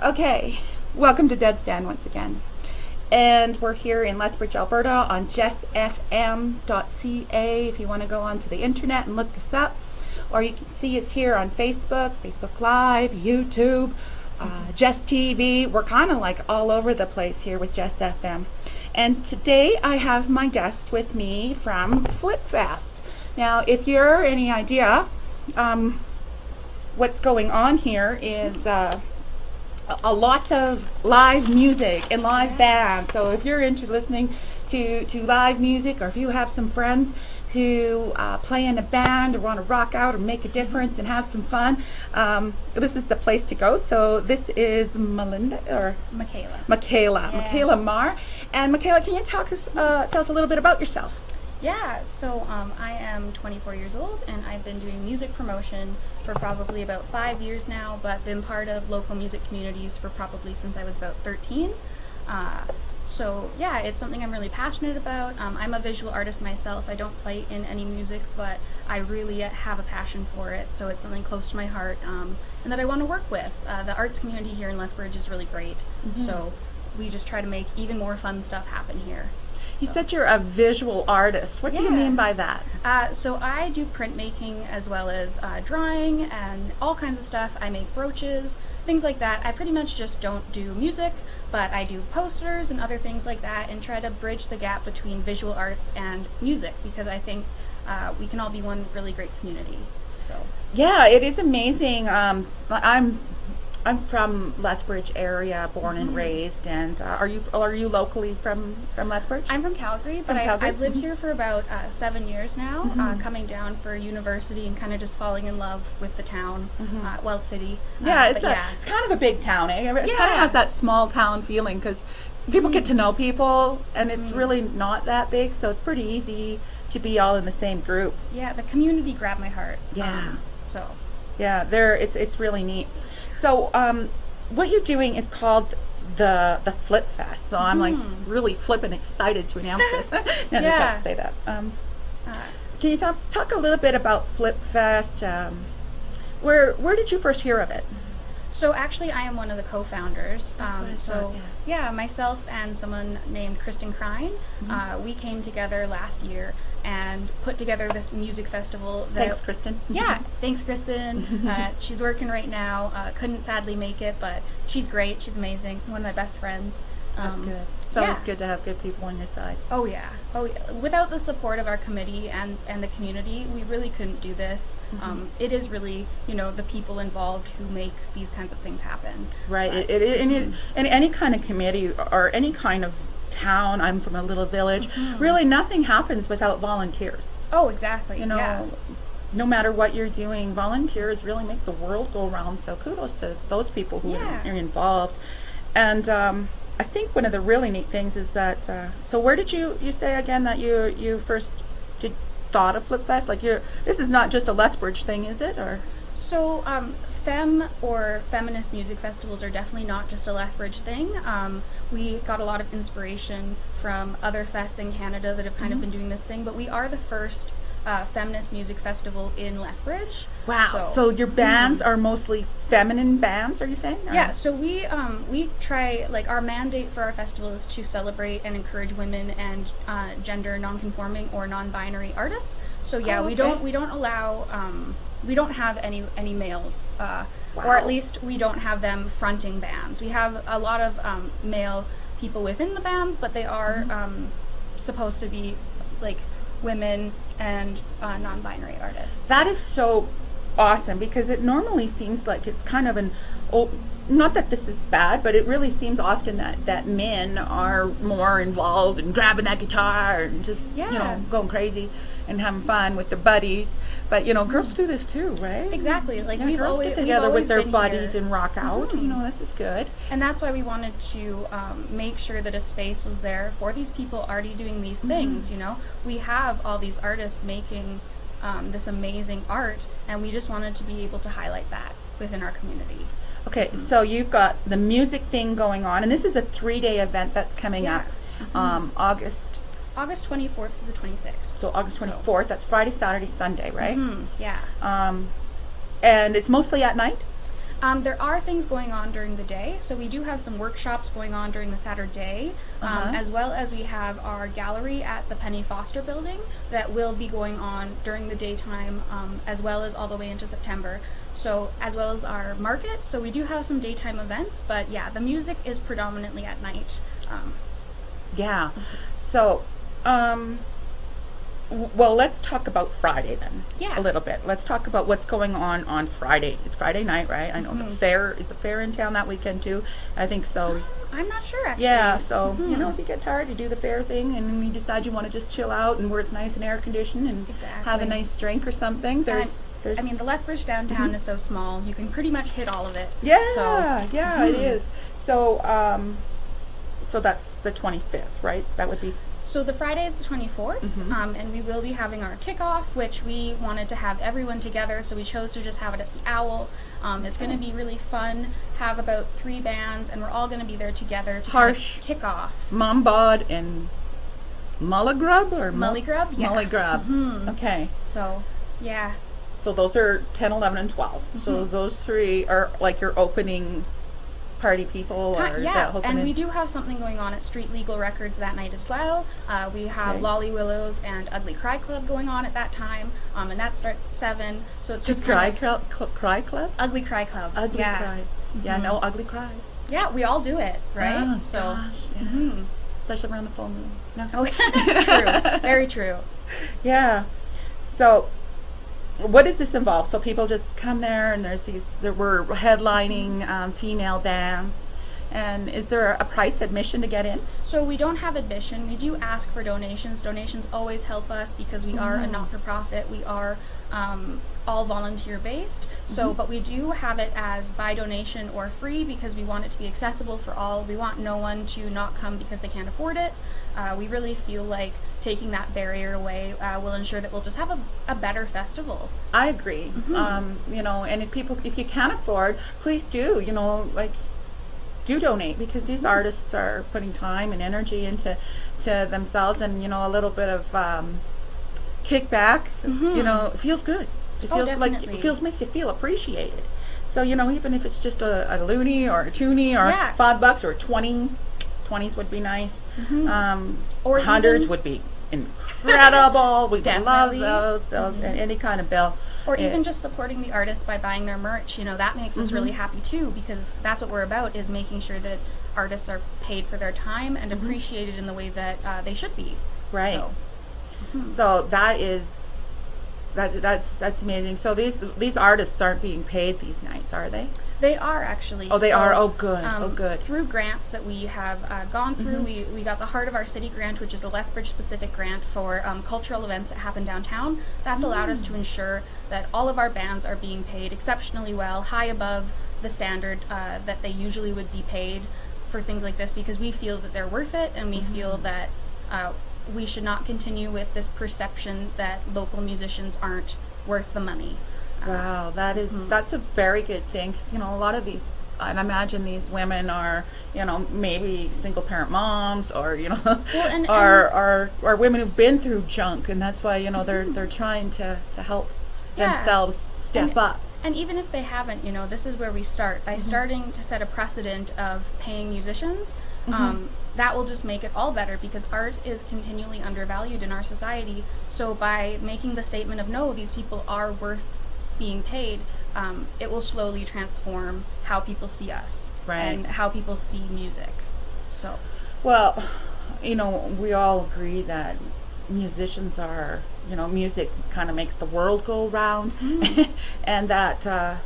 Okay, welcome to Debbz Den once again. And we're here in Lethbridge, Alberta on justfm.ca if you want to go onto the internet and look us up. Or you can see us here on Facebook, Facebook Live, YouTube, Just TV. We're kind of like all over the place here with Just FM. And today I have my guest with me from FlipFest. Now, if you're any idea, what's going on here is a lot of live music and live bands. So if you're into listening to live music, or if you have some friends who play in a band or want to rock out or make a difference and have some fun, this is the place to go. So this is Michaela Marr. And Michaela, can you tell us a little bit about yourself? Yeah, so I am 24 years old and I've been doing music promotion for probably about 5 years now, but been part of local music communities for probably since I was about 13. So yeah, it's something I'm really passionate about. I'm a visual artist myself. I don't play in any music, but I really have a passion for it, so it's something close to my heart and that I want to work with. The arts community here in Lethbridge is really great, so we just try to make even more fun stuff happen here. You said you're a visual artist. What do you mean by that? So I do printmaking as well as drawing and all kinds of stuff. I make brooches, things like that. I pretty much just don't do music, but I do posters and other things like that and try to bridge the gap between visual arts and music, because I think we can all be one really great community. So yeah, it is amazing. I'm from Lethbridge area, born and raised, and are you locally from Lethbridge? I'm from Calgary, but I've lived here for about 7 years now, coming down for university and kind of just falling in love with the town, city. Yeah, it's kind of a big town. It kind of has that small town feeling because people get to know people, and it's really not that big, so it's pretty easy to be all in the same group. Yeah, the community grabbed my heart. Yeah. It's really neat. So what you're doing is called the Flip Fest. So I'm like really flippin' excited to announce this. I just have to say that. Can you talk a little bit about Flip Fest? Where did you first hear of it? So actually, I am one of the co-founders. That's what I thought, yes. Yeah, myself and someone named Kristen Krein, we came together last year and put together this music festival. Thanks, Kristen. Yeah, thanks, Kristen. She's working right now. Couldn't sadly make it, but she's great. She's amazing. One of my best friends. That's good. It's always good to have good people on your side. Oh yeah. Without the support of our committee and the community, we really couldn't do this. It is really, the people involved who make these kinds of things happen. Right. And any kind of committee or any kind of town, I'm from a little village, really nothing happens without volunteers. Oh, exactly. No matter what you're doing, volunteers really make the world go round, so kudos to those people who are involved. And I think one of the really neat things is that, so where did you say again that you first thought of FlipFest? Like this is not just a Lethbridge thing, is it? Or so fem or feminist music festivals are definitely not just a Lethbridge thing. We got a lot of inspiration from other fests in Canada that have kind of been doing this thing, but we are the first feminist music festival in Lethbridge. Wow. So your bands are mostly feminine bands, are you saying? Or? Yeah, so we try, like, our mandate for our festival is to celebrate and encourage women and gender non-conforming or non-binary artists. So yeah, we don't allow we don't have any males, or at least we don't have them fronting bands. We have a lot of male people within the bands, but they are supposed to be like women and non-binary artists. That is so awesome, because it normally seems like it's kind of not that this is bad, but it really seems often that men are more involved in grabbing that guitar and just going crazy and having fun with their buddies. But girls do this too, right? Exactly. Like girls get together with their buddies and rock out. This is good. And that's why we wanted to make sure that a space was there for these people already doing these things. We have all these artists making this amazing art, and we just wanted to be able to highlight that within our community. Okay, so you've got the music thing going on, and this is a 3-day event that's coming up, August 24th to the 26th. So August 24th, that's Friday, Saturday, Sunday, right? Yeah. And it's mostly at night? There are things going on during the day, so we do have some workshops going on during the Saturday, as well as we have our gallery at the Penny Foster building that will be going on during the daytime, as well as all the way into September. So, as well as our market, so we do have some daytime events, but yeah, the music is predominantly at night. Yeah. So, well, let's talk about Friday then. Yeah. A little bit. Let's talk about what's going on Friday. It's Friday night, right? I know the fair, is the fair in town that weekend too? I think so. I'm not sure actually. Yeah, so, you know, if you get tired, you do the fair thing, and then you decide you want to just chill out and where it's nice and air conditioned and have a nice drink or something. There's I mean, the Lethbridge downtown is so small, you can pretty much hit all of it. Yeah, so, yeah, it is. So, so that's the 25th, right? That would be. So the Friday is the 24th, and we will be having our kickoff, which we wanted to have everyone together, so we chose to just have it at the Owl. It's going to be really fun, have about 3 bands, and we're all going to be there together to kind of kick off. Mombod and Mulligrub or Mulligrub, yeah. Mulligrub, okay. So, yeah. So those are 10, 11, and 12. So those 3 are like your opening party people? Or yeah, and we do have something going on at Street Legal Records that night as well. We have Lolly Willows and Ugly Cry Club going on at that time, and that starts at 7. So it's just Cry Club? Ugly Cry Club. Ugly Cry. Yeah, no Ugly Cry. Yeah, we all do it, right? Oh, so, gosh, yeah. Especially around the full moon. No. Oh, true. Very true. Yeah. So, what does this involve? So people just come there, and there were headlining female bands, and is there a price admission to get in? So we don't have admission. We do ask for donations. Donations always help us because we are a not-for-profit. We are all volunteer based. So, but we do have it as by donation or free because we want it to be accessible for all. We want no one to not come because they can't afford it. We really feel like taking that barrier away will ensure that we'll just have a better festival. I agree. You know, and if you can't afford, please do, you know, like, do donate, because these artists are putting time and energy into themselves, and, you know, a little bit of kickback, you know, it feels good. It feels makes you feel appreciated. So, you know, even if it's just a loonie or a toonie or $5 or 20s would be nice. Or hundreds would be incredible. We love those and any kind of bill. Or even just supporting the artists by buying their merch, you know, that makes us really happy too, because that's what we're about, is making sure that artists are paid for their time and appreciated in the way that they should be. Right. So that's amazing. So these artists aren't being paid these nights, are they? They are actually. Oh, they are. Oh, good. Good. Through grants that we have gone through, we got the Heart of Our City grant, which is a Lethbridge specific grant for cultural events that happen downtown. That's allowed us to ensure that all of our bands are being paid exceptionally well, high above the standard that they usually would be paid for things like this, because we feel that they're worth it, and we feel that we should not continue with this perception that local musicians aren't worth the money. Wow, that's a very good thing, because, you know, a lot of these, I imagine these women are, you know, maybe single parent moms, or, you know, are women who've been through junk, and that's why, you know, they're trying to help themselves step up. And even if they haven't, you know, this is where we start by starting to set a precedent of paying musicians. That will just make it all better, because art is continually undervalued in our society. So by making the statement of, no, these people are worth being paid, it will slowly transform how people see us and how people see music. So, well, you know, we all agree that musicians are, you know, music kind of makes the world go round, and that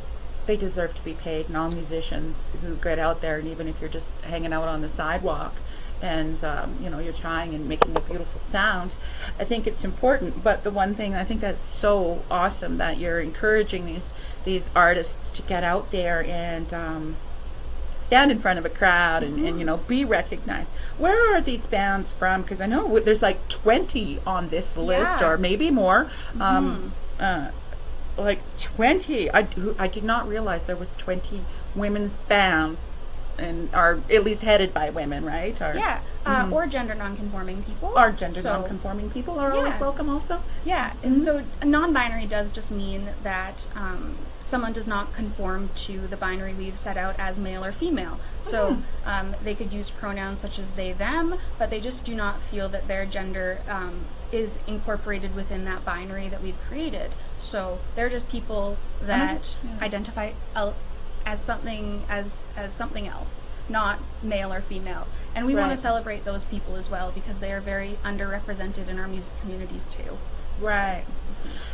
they deserve to be paid. And all musicians who get out there, and even if you're just hanging out on the sidewalk and you know, you're trying and making a beautiful sound, I think it's important. But the one thing I think that's so awesome, that you're encouraging these artists to get out there and stand in front of a crowd and you know, be recognized. Where are these bands from? Because I know there's like 20 on this list, or maybe more. Like 20. I did not realize there was 20 women's bands, and are at least headed by women, right? Or gender non-conforming people. Non-conforming people are always welcome also. Yeah, and so non-binary does just mean that someone does not conform to the binary we've set out as male or female. So they could use pronouns such as they, them, but they just do not feel that their gender is incorporated within that binary that we've created. So they're just people that identify as something else, not male or female. And we want to celebrate those people as well, because they are very underrepresented in our music communities too. Right.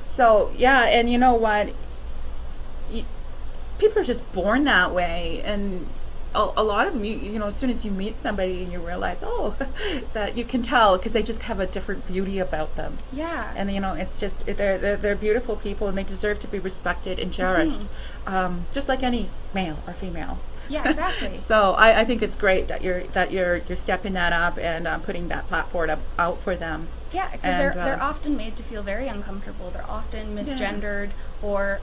So yeah, and you know what? People are just born that way, and a lot of them, you know, as soon as you meet somebody and you realize, oh, that you can tell because they just have a different beauty about them. Yeah. And you know, it's just they're beautiful people, and they deserve to be respected and cherished, just like any male or female. Yeah, exactly. So I think it's great that you're stepping that up and putting that platform out for them. Yeah, because they're often made to feel very uncomfortable. They're often misgendered, or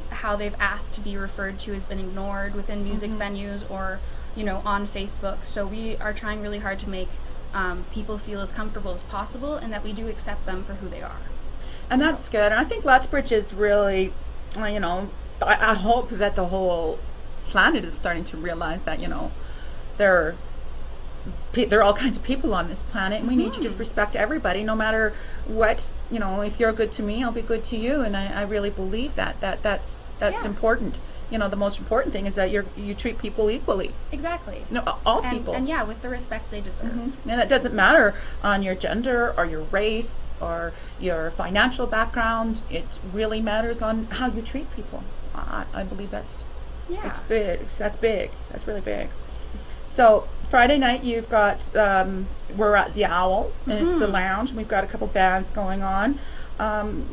how they've asked to be referred to has been ignored within music venues or, you know, on Facebook. So we are trying really hard to make people feel as comfortable as possible, and that we do accept them for who they are. And that's good. And I think Lethbridge is really, you know, I hope that the whole planet is starting to realize that, you know, there are all kinds of people on this planet, and we need to just respect everybody, no matter what. You know, if you're good to me, I'll be good to you, and I really believe that's important. You know, the most important thing is that you treat people equally. Exactly. No, all people. And yeah, with the respect they deserve. And it doesn't matter on your gender or your race or your financial background. It really matters on how you treat people. I believe that's big. That's big. That's really big. So Friday night you've got we're at the Owl, and it's the lounge, and we've got a couple bands going on.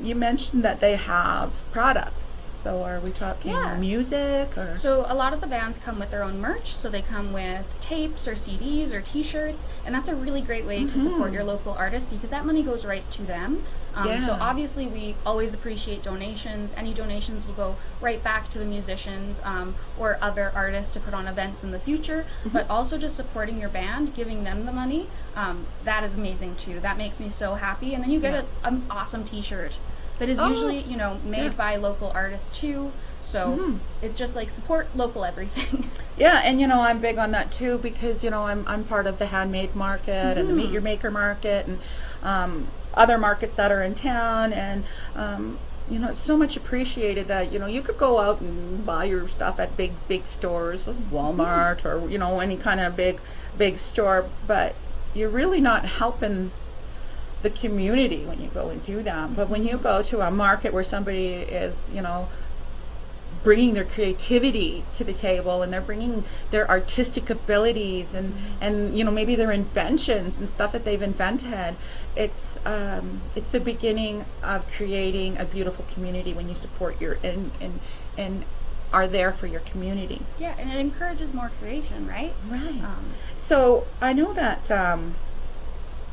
You mentioned that they have products. So are we talking music or? So a lot of the bands come with their own merch. So they come with tapes or CDs or T-shirts, and that's a really great way to support your local artists, because that money goes right to them. So obviously we always appreciate donations. Any donations will go right back to the musicians or other artists to put on events in the future. But also just supporting your band, giving them the money, that is amazing too. That makes me so happy. And then you get an awesome T-shirt that is usually, you know, made by local artists too. So it's just like support local everything. Yeah, and you know, I'm big on that too, because you know, I'm part of the handmade market and the Meet Your Maker market, and other markets that are in town, and you know, it's so much appreciated that, you know, you could go out and buy your stuff at big stores, like Walmart or, you know, any kind of big store, but you're really not helping the community when you go and do that. But when you go to a market where somebody is, you know, bringing their creativity to the table, and they're bringing their artistic abilities and you know, maybe their inventions and stuff that they've invented, it's the beginning of creating a beautiful community when you support your and are there for your community. Yeah, and it encourages more creation, right? Right. So I know that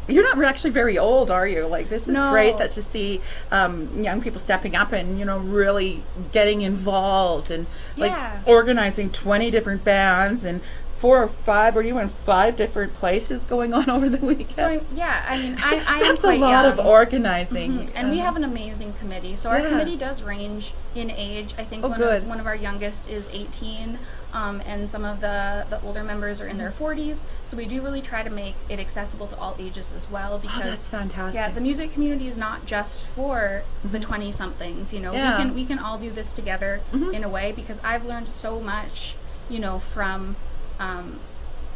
you're not actually very old, are you? Like, this is great that to see young people stepping up and, you know, really getting involved and like organizing 20 different bands and 4 or 5 or even 5 different places going on over the weekend. So I mean, I am that's quite a lot young. of organizing. And we have an amazing committee. So our committee does range in age. I think one of our youngest is 18. And some of the older members are in their 40s. So we do really try to make it accessible to all ages as well, because that's fantastic. Yeah, the music community is not just for the 20-somethings. You know, we can all do this together in a way, because I've learned so much, you know, from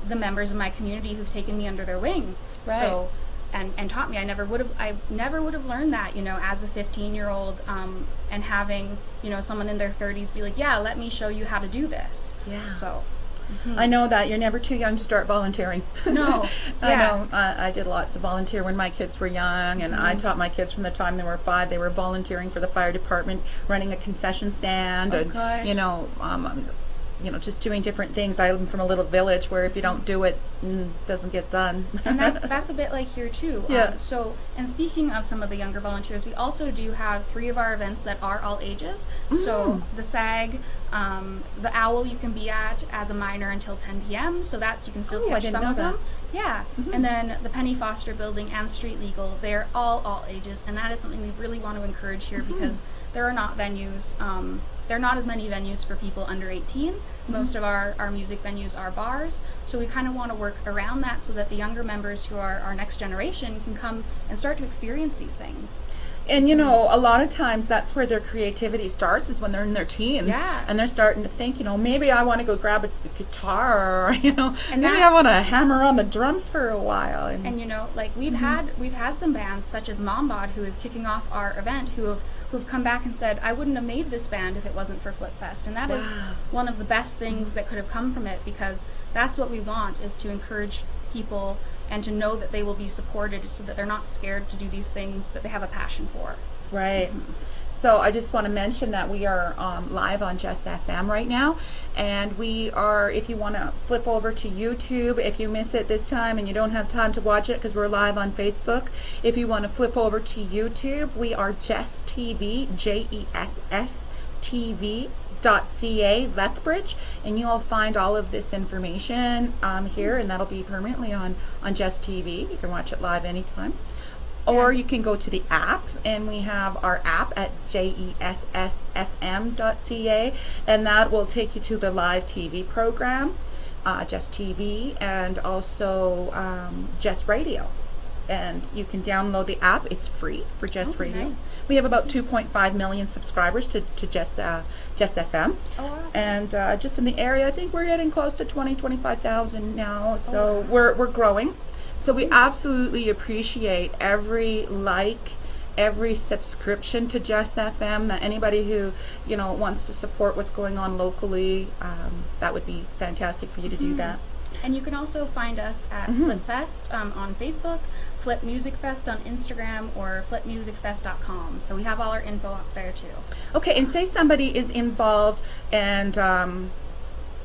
the members of my community who've taken me under their wing. Right. So and taught me. I never would have learned that, you know, as a 15-year-old, and having, you know, someone in their 30s be like, yeah, let me show you how to do this. Yeah. So I know that you're never too young to start volunteering. No. I know. I did lots of volunteer when my kids were young, and I taught my kids from the time they were 5. They were volunteering for the fire department, running a concession stand, and you know, just doing different things. I'm from a little village where if you don't do it, it doesn't get done. And that's a bit like here too. Yeah. So, and speaking of some of the younger volunteers, we also do have 3 of our events that are all ages. So the SAG, the Owl you can be at as a minor until 10 p.m. So that's, you can still catch some of them. Yeah. And then the Penny Foster Building and Street Legal, they're all ages. And that is something we really want to encourage here, because there are not venues there are not as many venues for people under 18. Most of our music venues are bars, so we kind of want to work around that so that the younger members who are our next generation can come and start to experience these things. And you know, a lot of times that's where their creativity starts, is when they're in their teens. Yeah. And they're starting to think, you know, maybe I want to go grab a guitar, or, you know, And maybe that- I want to hammer on the drums for a while. And you know, like we've had some bands such as Mombod, who is kicking off our event, who've come back and said, I wouldn't have made this band if it wasn't for Flip Fest. And that is Wow. one of the best things that could have come from it, because that's what we want, is to encourage people and to know that they will be supported, so that they're not scared to do these things that they have a passion for. Right. So I just want to mention that we are live on Just FM right now, and we are, if you want to flip over to YouTube, if you miss it this time and you don't have time to watch it because we're live on Facebook, if you want to flip over to YouTube, we are Jess TV, JESS TV .ca Lethbridge, and you'll find all of this information here, and that'll be permanently on Just TV. You can watch it live anytime. Or you can go to the app, and we have our app at jessfm.ca, and that will take you to the live TV program, Just TV, and also Just Radio. And you can download the app. It's free for Just Radio. Nice. We have about 2.5 million subscribers to Just FM. Oh, awesome. And just in the area, I think we're getting close to 25,000 now. So we're growing. So we absolutely appreciate every every subscription to Just FM. That anybody who, you know, wants to support what's going on locally, that would be fantastic for you to do that. And you can also find us at Flip Fest on Facebook, Flip Music Fest on Instagram, or flipmusicfest.com. So we have all our info up there too. Okay, and say somebody is involved and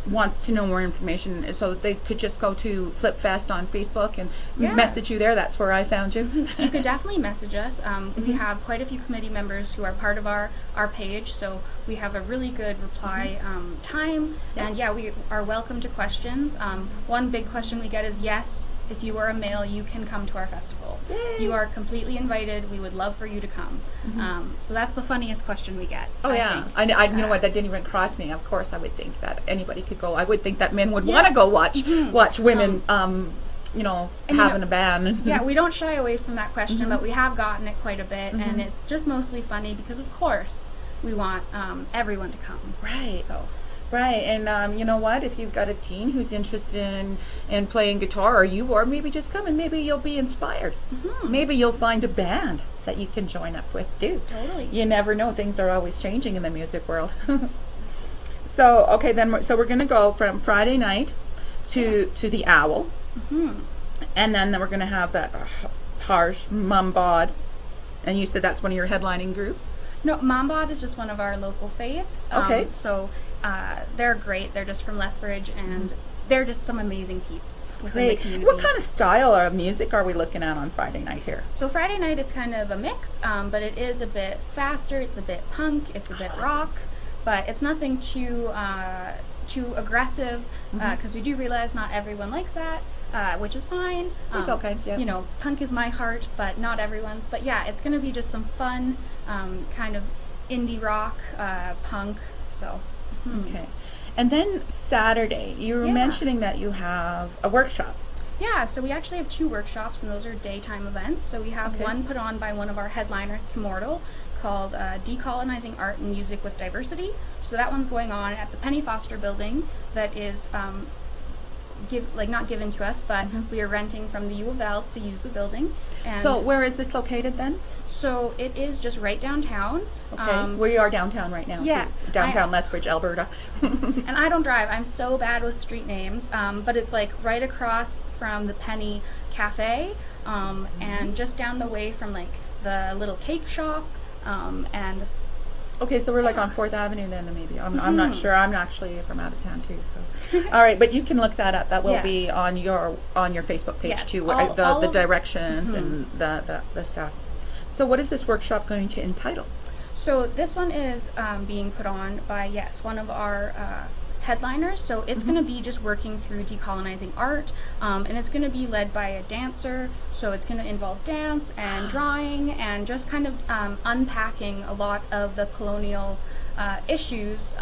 wants to know more information, so they could just go to Flip Fest on Facebook and message you there. That's where I found you. So you could definitely message us. We have quite a few committee members who are part of our page, so we have a really good reply time. And yeah, we are welcome to questions. One big question we get is, yes, if you are a male, you can come to our festival. Yay. You are completely invited. We would love for you to come. So that's the funniest question we get. Oh, yeah. think. I you know what, that didn't even cross me. Of course, I would think that anybody could go. I would think that men would want to go watch women, you know, And, having a band. Yeah, we don't shy away from that question, but we have gotten it quite a bit, and it's just mostly funny because, of course, we want everyone to come. Right. So. Right, and you know what? If you've got a teen who's interested in playing guitar, or maybe just come and maybe you'll be inspired. Maybe you'll find a band that you can join up with too. Totally. You never know; things are always changing in the music world. So okay, then we're going to go from Friday night to the Owl, and then we're going to have that harsh Mumbod, and you said that's one of your headlining groups. No, Mombod is just one of our local faves. Okay. So they're great. They're just from Lethbridge, and they're just some amazing peeps within the Great. community. What kind of style of music are we looking at on Friday night here? So Friday night it's kind of a mix, but it is a bit faster. It's a bit punk. It's a bit rock, but it's nothing too aggressive, because we do realize not everyone likes that. Which is fine. There's all kinds, yeah. You know, punk is my heart, but not everyone's. But yeah, it's going to be just some fun, kind of indie rock, punk. So. Okay. And then Saturday, you were mentioning that you have a workshop. Yeah, so we actually have 2 workshops, and those are daytime events. So we have one put on by one of our headliners, Kimortal, called Decolonizing Art and Music with Diversity. So that one's going on at the Penny Foster building that is not given to us, but we are renting from the U of L to use the building. And So where is this located then? so it is just right downtown. Okay. We are downtown right now. yeah, too. Downtown Lethbridge, Alberta. And I don't drive. I'm so bad with street names. But it's like right across from the Penny Cafe, and just down the way from like the little cake shop, and Okay, so we're like on 4th Avenue then, maybe. I'm not sure. I'm actually from out of town too. So, all right, but you can look that up. That will be on your Facebook page Yes, too, where all the of- directions and the stuff. So, what is this workshop going to entitle? So this one is being put on by, one of our headliners. So it's going to be just working through decolonizing art, and it's going to be led by a dancer. So it's going to involve dance and drawing and just kind of unpacking a lot of the colonial issues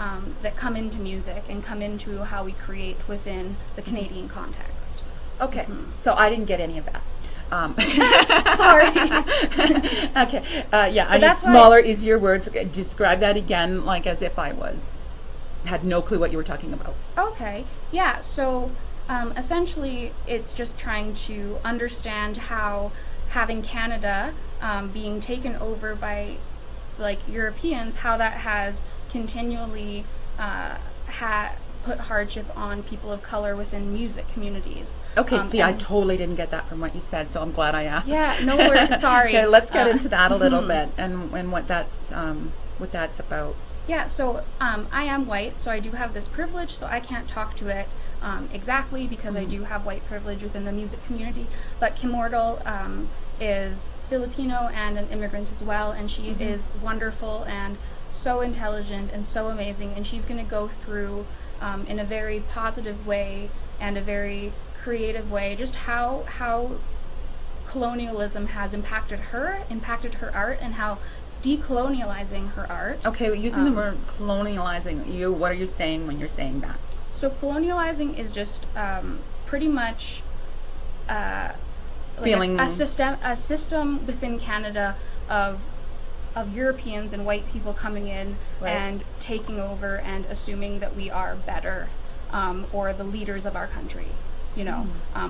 that come into music and come into how we create within the Canadian context. Okay, so I didn't get any of that. Sorry. Okay, yeah, I need that's why- smaller, easier words. Okay, describe that again, like as if I had no clue what you were talking about. Okay, yeah, so essentially it's just trying to understand how having Canada being taken over by like Europeans, how that has continually put hardship on people of color within music communities. Okay, see, I totally didn't get that from what you said, so I'm glad I asked. Yeah, no worries, sorry. Okay, let's get into that a little bit and what that's about. Yeah, so I am white, so I do have this privilege, so I can't talk to it exactly because I do have white privilege within the music community. But Kimordal is Filipino and an immigrant as well, and she is wonderful and so intelligent and so amazing, and she's going to go through in a very positive way and a very creative way just how colonialism has impacted her art, and how decolonializing her art. Okay, using the word colonializing, what are you saying when you're saying that? So colonializing is just pretty much like a system within Canada of Europeans and white people coming in and taking over and assuming that we are better or the leaders of our country, you know.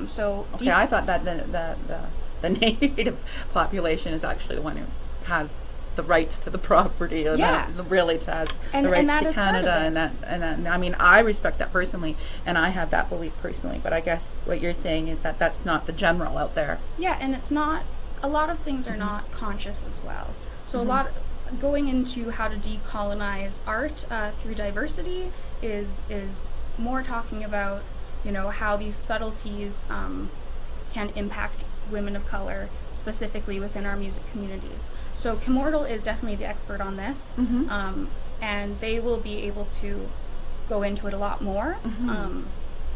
So okay, I thought that the native population is actually the one who has the rights to the property, or really has the rights to Canada, and that I mean, I respect that personally, and I have that belief personally. But I guess what you're saying is that that's not the general out there. Yeah, and it's not. A lot of things are not conscious as well. So a lot going into how to decolonize art through diversity is more talking about, you know, how these subtleties can impact women of color specifically within our music communities. So Kimordal is definitely the expert on this, and they will be able to go into it a lot more.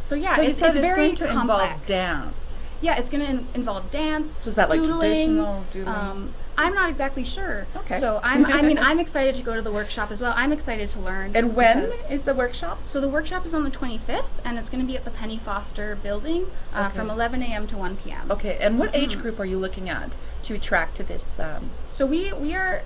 So yeah, so it's very going to complex. Involve dance. Yeah, it's going to involve dance. So is that like doodling, traditional doodling? I'm not exactly sure. Okay. So I'm excited to go to the workshop as well. I'm excited to learn. And when is the workshop? So the workshop is on the 25th, and it's going to be at the Penny Foster building from 11 a.m. to 1 p.m. Okay. And what age group are you looking at to attract to this? So we are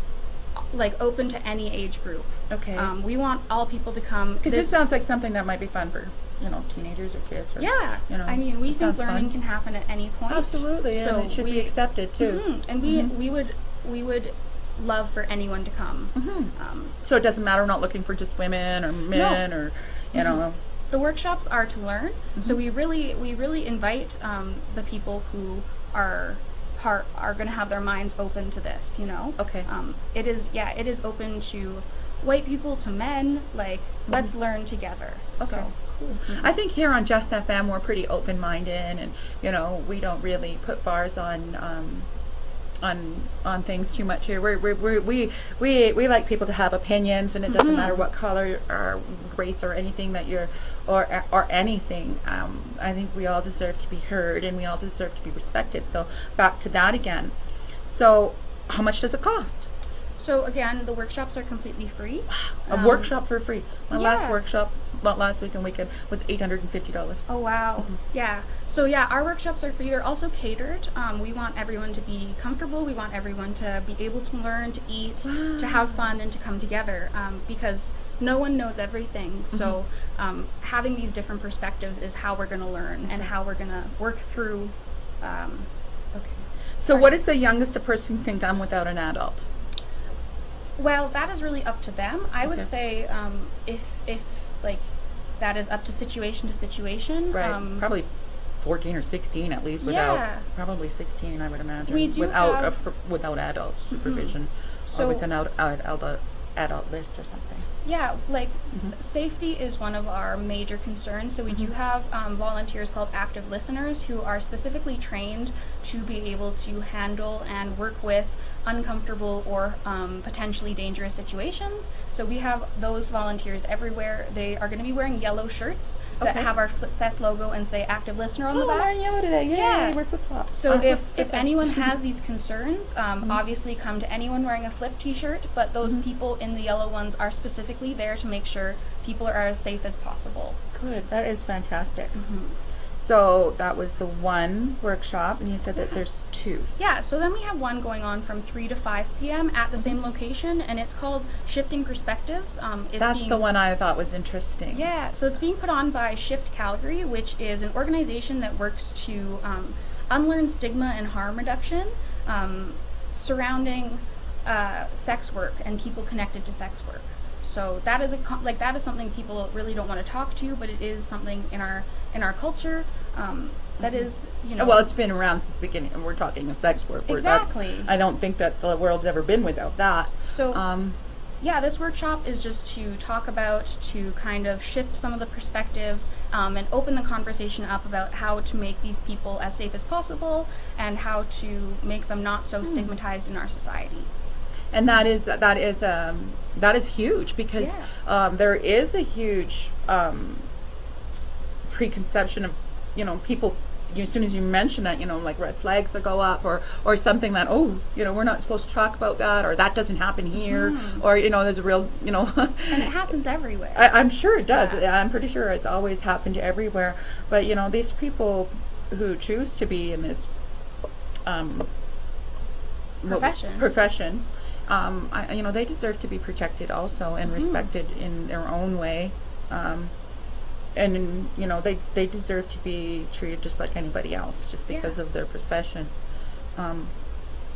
like open to any age group. Okay. We want all people to come. Because this sounds like something that might be fun for, you know, teenagers or kids. Or, yeah. You know, I mean, we think learning fun. Can happen at any point. Absolutely. So and it should be accepted too. And we would love for anyone to come. So it doesn't matter. We're not looking for just women or men or, you know. The workshops are to learn. So we really invite the people who are going to have their minds open to this, you know. Okay. It is open to white people, to men, like let's learn together. Okay. So, cool. I think here on Just FM we're pretty open-minded, and you know, we don't really put bars on things too much here. We like people to have opinions, and it doesn't matter what color or race or anything that you're or anything. I think we all deserve to be heard, and we all deserve to be respected. So back to that again. So how much does it cost? So again, the workshops are completely free. A workshop for free. My last yeah. workshop, well, last weekend was $850. Oh wow. Yeah. So yeah, our workshops are free. They're also catered. We want everyone to be comfortable. We want everyone to be able to learn, to eat, to have fun, and to come together. Because no one knows everything. So having these different perspectives is how we're going to learn and how we're going to work through. So what is the youngest a person can come without an adult? Well, that is really up to them. I would say if like that is up to situation. Right. Probably 14 or 16 at least. Without probably 16, I would imagine. We do without adult supervision, or with an adult list or something. Yeah, like safety is one of our major concerns. So we do have volunteers called active listeners who are specifically trained to be able to handle and work with uncomfortable or potentially dangerous situations. So we have those volunteers everywhere. They are going to be wearing yellow shirts that have our Flip Fest logo and say active listener on the back. Oh, we're yellow today. Yay, yeah. We're flip-flops. So if anyone has these concerns, obviously come to anyone wearing a Flip t-shirt, but those people in the yellow ones are specifically specifically there to make sure people are as safe as possible. Good. That is fantastic. Mm-hmm. So that was the one workshop, and you said that there's two. Yeah, so then we have one going on from 3 to 5 p.m. at the same location, and it's called Shifting Perspectives. That's the one I thought was interesting. Yeah, so it's being put on by Shift Calgary, which is an organization that works to unlearn stigma and harm reduction surrounding sex work and people connected to sex work. So that is that is something people really don't want to talk to, but it is something in our culture that is, you know. Well, it's been around since the beginning, and we're talking of sex work. Exactly. I don't think that the world's ever been without that. So, yeah, this workshop is just to talk about, to kind of shift some of the perspectives and open the conversation up about how to make these people as safe as possible and how to make them not so stigmatized in our society. And that is huge, because there is a huge preconception of, you know, people, as soon as you mention that, you know, like red flags that go up, or something that, oh, you know, we're not supposed to talk about that, or that doesn't happen here, or, you know, there's a real, you know. And it happens everywhere. I'm sure it does. Yeah. I'm pretty sure it's always happened everywhere. But, you know, these people who choose to be in this profession, you know, they deserve to be protected also and respected in their own way. And, you know, they deserve to be treated just like anybody else, just because of their profession. And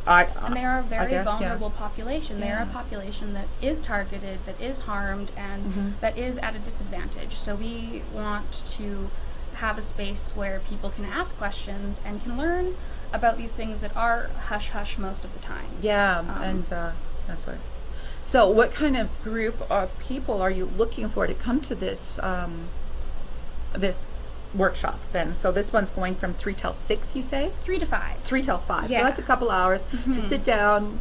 they are a very vulnerable population. They are a population that is targeted, that is harmed, and that is at a disadvantage. So we want to have a space where people can ask questions and can learn about these things that are hush-hush most of the time. Yeah, and that's right. So what kind of group of people are you looking for to come to this this workshop then? So this one's going from 3 till 6, you say? 3 to 5. 3 till 5. Yeah. So that's a couple hours to sit down,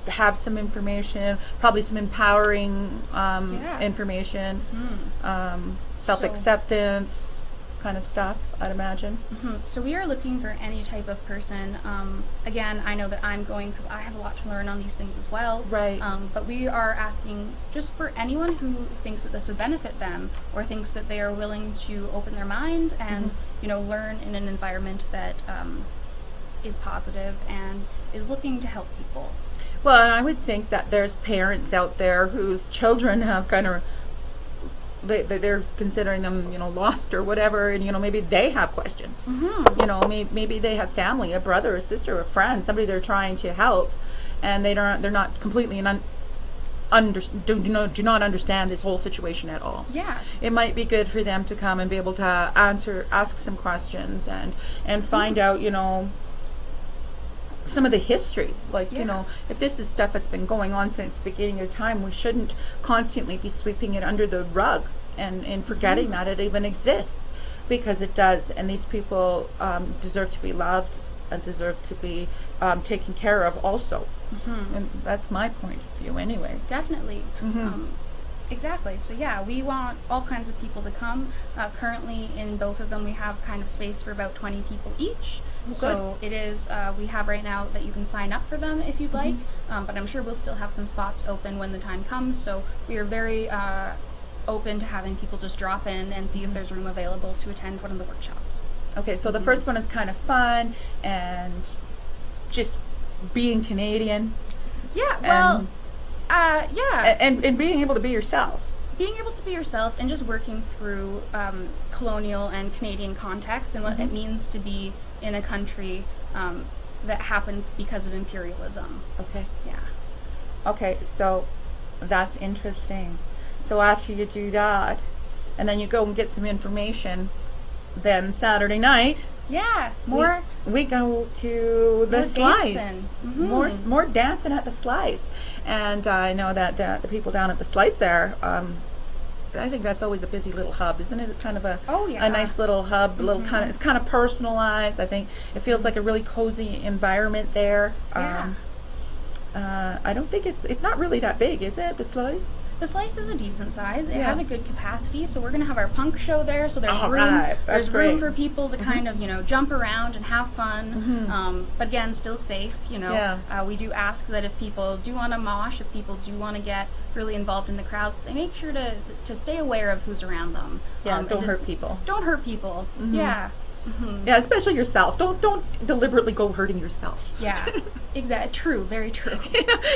have some information, probably some empowering information, self-acceptance kind of stuff, I'd imagine. So we are looking for any type of person. Again, I know that I'm going because I have a lot to learn on these things as well. Right. But we are asking just for anyone who thinks that this would benefit them, or thinks that they are willing to open their mind and you know, learn in an environment that is positive and is looking to help people. Well, and I would think that there's parents out there whose children have kind of they're considering them, you know, lost or whatever, and, you know, maybe they have questions. You know, maybe they have family, a brother, a sister, a friend, somebody they're trying to help, and they're not completely do not understand this whole situation at all. Yeah. It might be good for them to come and be able to ask some questions and find out, you know, some of the history, like, you know, if this is stuff that's been going on since the beginning of time, we shouldn't constantly be sweeping it under the rug and forgetting that it even exists, because it does, and these people deserve to be loved and deserve to be taken care of also. And that's my point of view anyway. Definitely. Exactly. So yeah, we want all kinds of people to come. Currently in both of them we have kind of space for about 20 people each. So it is, we have right now that you can sign up for them if you'd like, but I'm sure we'll still have some spots open when the time comes. So we are very open to having people just drop in and see if there's room available to attend one of the workshops. Okay, so the first one is kind of fun and just being Canadian. Yeah, well, and being able to be yourself. Being able to be yourself and just working through colonial and Canadian context and what it means to be in a country that happened because of imperialism. Okay. Yeah. Okay, so that's interesting. So after you do that, and then you go and get some information, then Saturday night, we go to the Slice. More dancing at the Slice. And I know that the people down at the Slice there, I think that's always a busy little hub, isn't it? It's kind of a nice little hub, it's kind of personalized. I think it feels like a really cozy environment there. I don't think it's not really that big, is it, the Slice? The Slice is a decent size. It Yeah. has a good capacity, so we're gonna have our punk show there. So there's All room. right. There's That's room great. for people to kind of jump around and have fun. But again, still safe. Yeah. We do ask that if people do want to mosh, if people do want to get really involved in the crowd, they make sure to stay aware of who's around them. Yeah, and don't just hurt people. Don't hurt people. Yeah. Yeah, especially yourself. Don't deliberately go hurting yourself. Yeah. Exactly. True. Very true.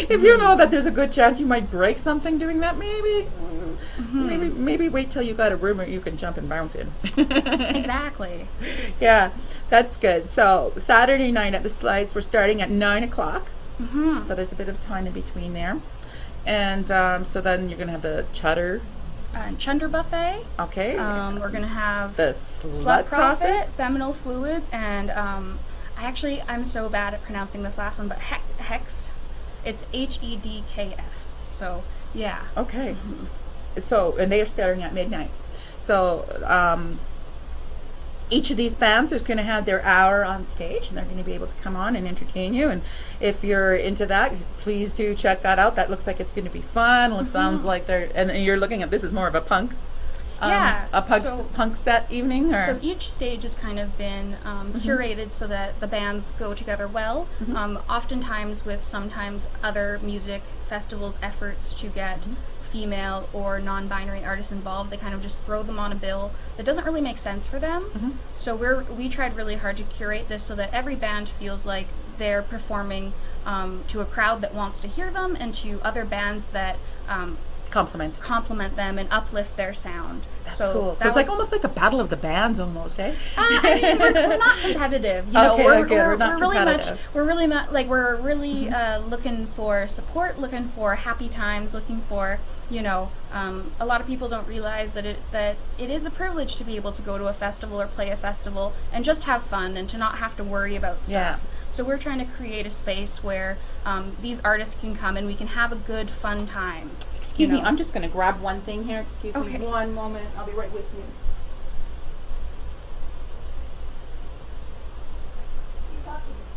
If you know that there's a good chance you might break something doing that, maybe wait till you got a room where you can jump and bounce in. Exactly. Yeah, that's good. So Saturday night at the Slice, we're starting at 9:00. So there's a bit of time in between there, and so then you're gonna have the Chutter. Chunder buffet. Okay. We're gonna have The Slut Profit, Feminal Fluids, and I'm so bad at pronouncing this last one, but Hex. It's HEDKS. So yeah. Okay. So, and they are starting at midnight. So each of these bands is going to have their hour on stage, and they're going to be able to come on and entertain you. And if you're into that, please do check that out. That looks like it's going to be fun. It sounds like and you're looking at this as more of a punk. Punk set evening, or so each stage has kind of been curated so that the bands go together well. Oftentimes with sometimes other music festivals' efforts to get female or non-binary artists involved, they kind of just throw them on a bill that doesn't really make sense for them. So we tried really hard to curate this so that every band feels like they're performing to a crowd that wants to hear them, and to other bands that complement them and uplift their sound. That's cool. So it's like almost like a battle of the bands, almost, eh? I mean, we're not competitive. We're not competitive. We're really looking for support, looking for happy times, looking for a lot of people don't realize that it is a privilege to be able to go to a festival or play a festival and just have fun and to not have to worry about stuff. Yeah. So we're trying to create a space where these artists can come and we can have a good, fun time. Excuse me, I'm just going to grab one thing here. Excuse Okay. me one moment. I'll be right with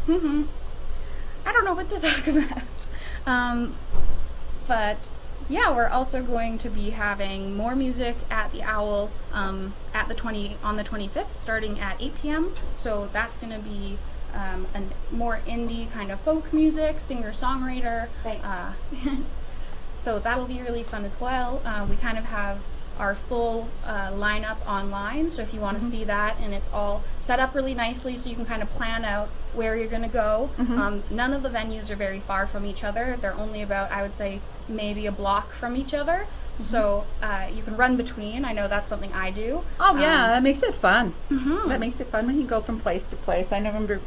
you. I don't know what to talk about. But yeah, we're also going to be having more music at the Owl on the 25th, starting at 8 p.m. So that's going to be a more indie kind of folk music, singer-songwriter. So that'll be really fun as well. We kind of have our full lineup online, so if you want to see that, and it's all set up really nicely so you can kind of plan out where you're going to go. None of the venues are very far from each other. They're only about, I would say, maybe a block from each other. So you can run between. I know that's something I do. Oh yeah, that makes it fun. That makes it fun when you go from place to place. I remember.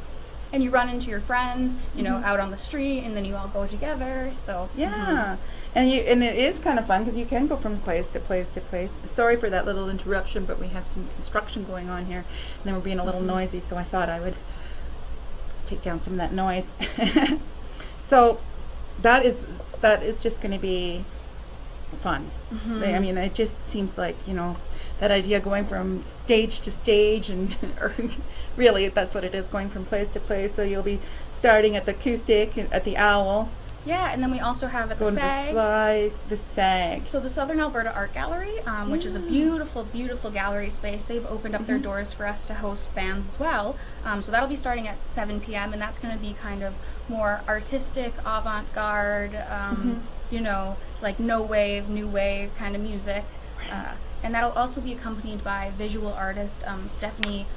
And you run into your friends, out on the street, and then you all go together. So yeah, and it is kind of fun because you can go from place to place to place. Sorry for that little interruption, but we have some construction going on here, and then we're being a little noisy. So I thought I would take down some of that noise. So that is just going to be fun. I mean, it just seems like that idea going from stage to stage, and really that's what it is, going from place to place. So you'll be starting at the Acoustic at the Owl. Yeah, and then we also have at the SAG. The SAG. So the Southern Alberta Art Gallery, which is a beautiful, beautiful gallery space. They've opened up their doors for us to host bands as well. So that'll be starting at 7 p.m. and that's going to be kind of more artistic, avant-garde, like no wave, new wave kind of music. And that'll also be accompanied by visual artist Stephanie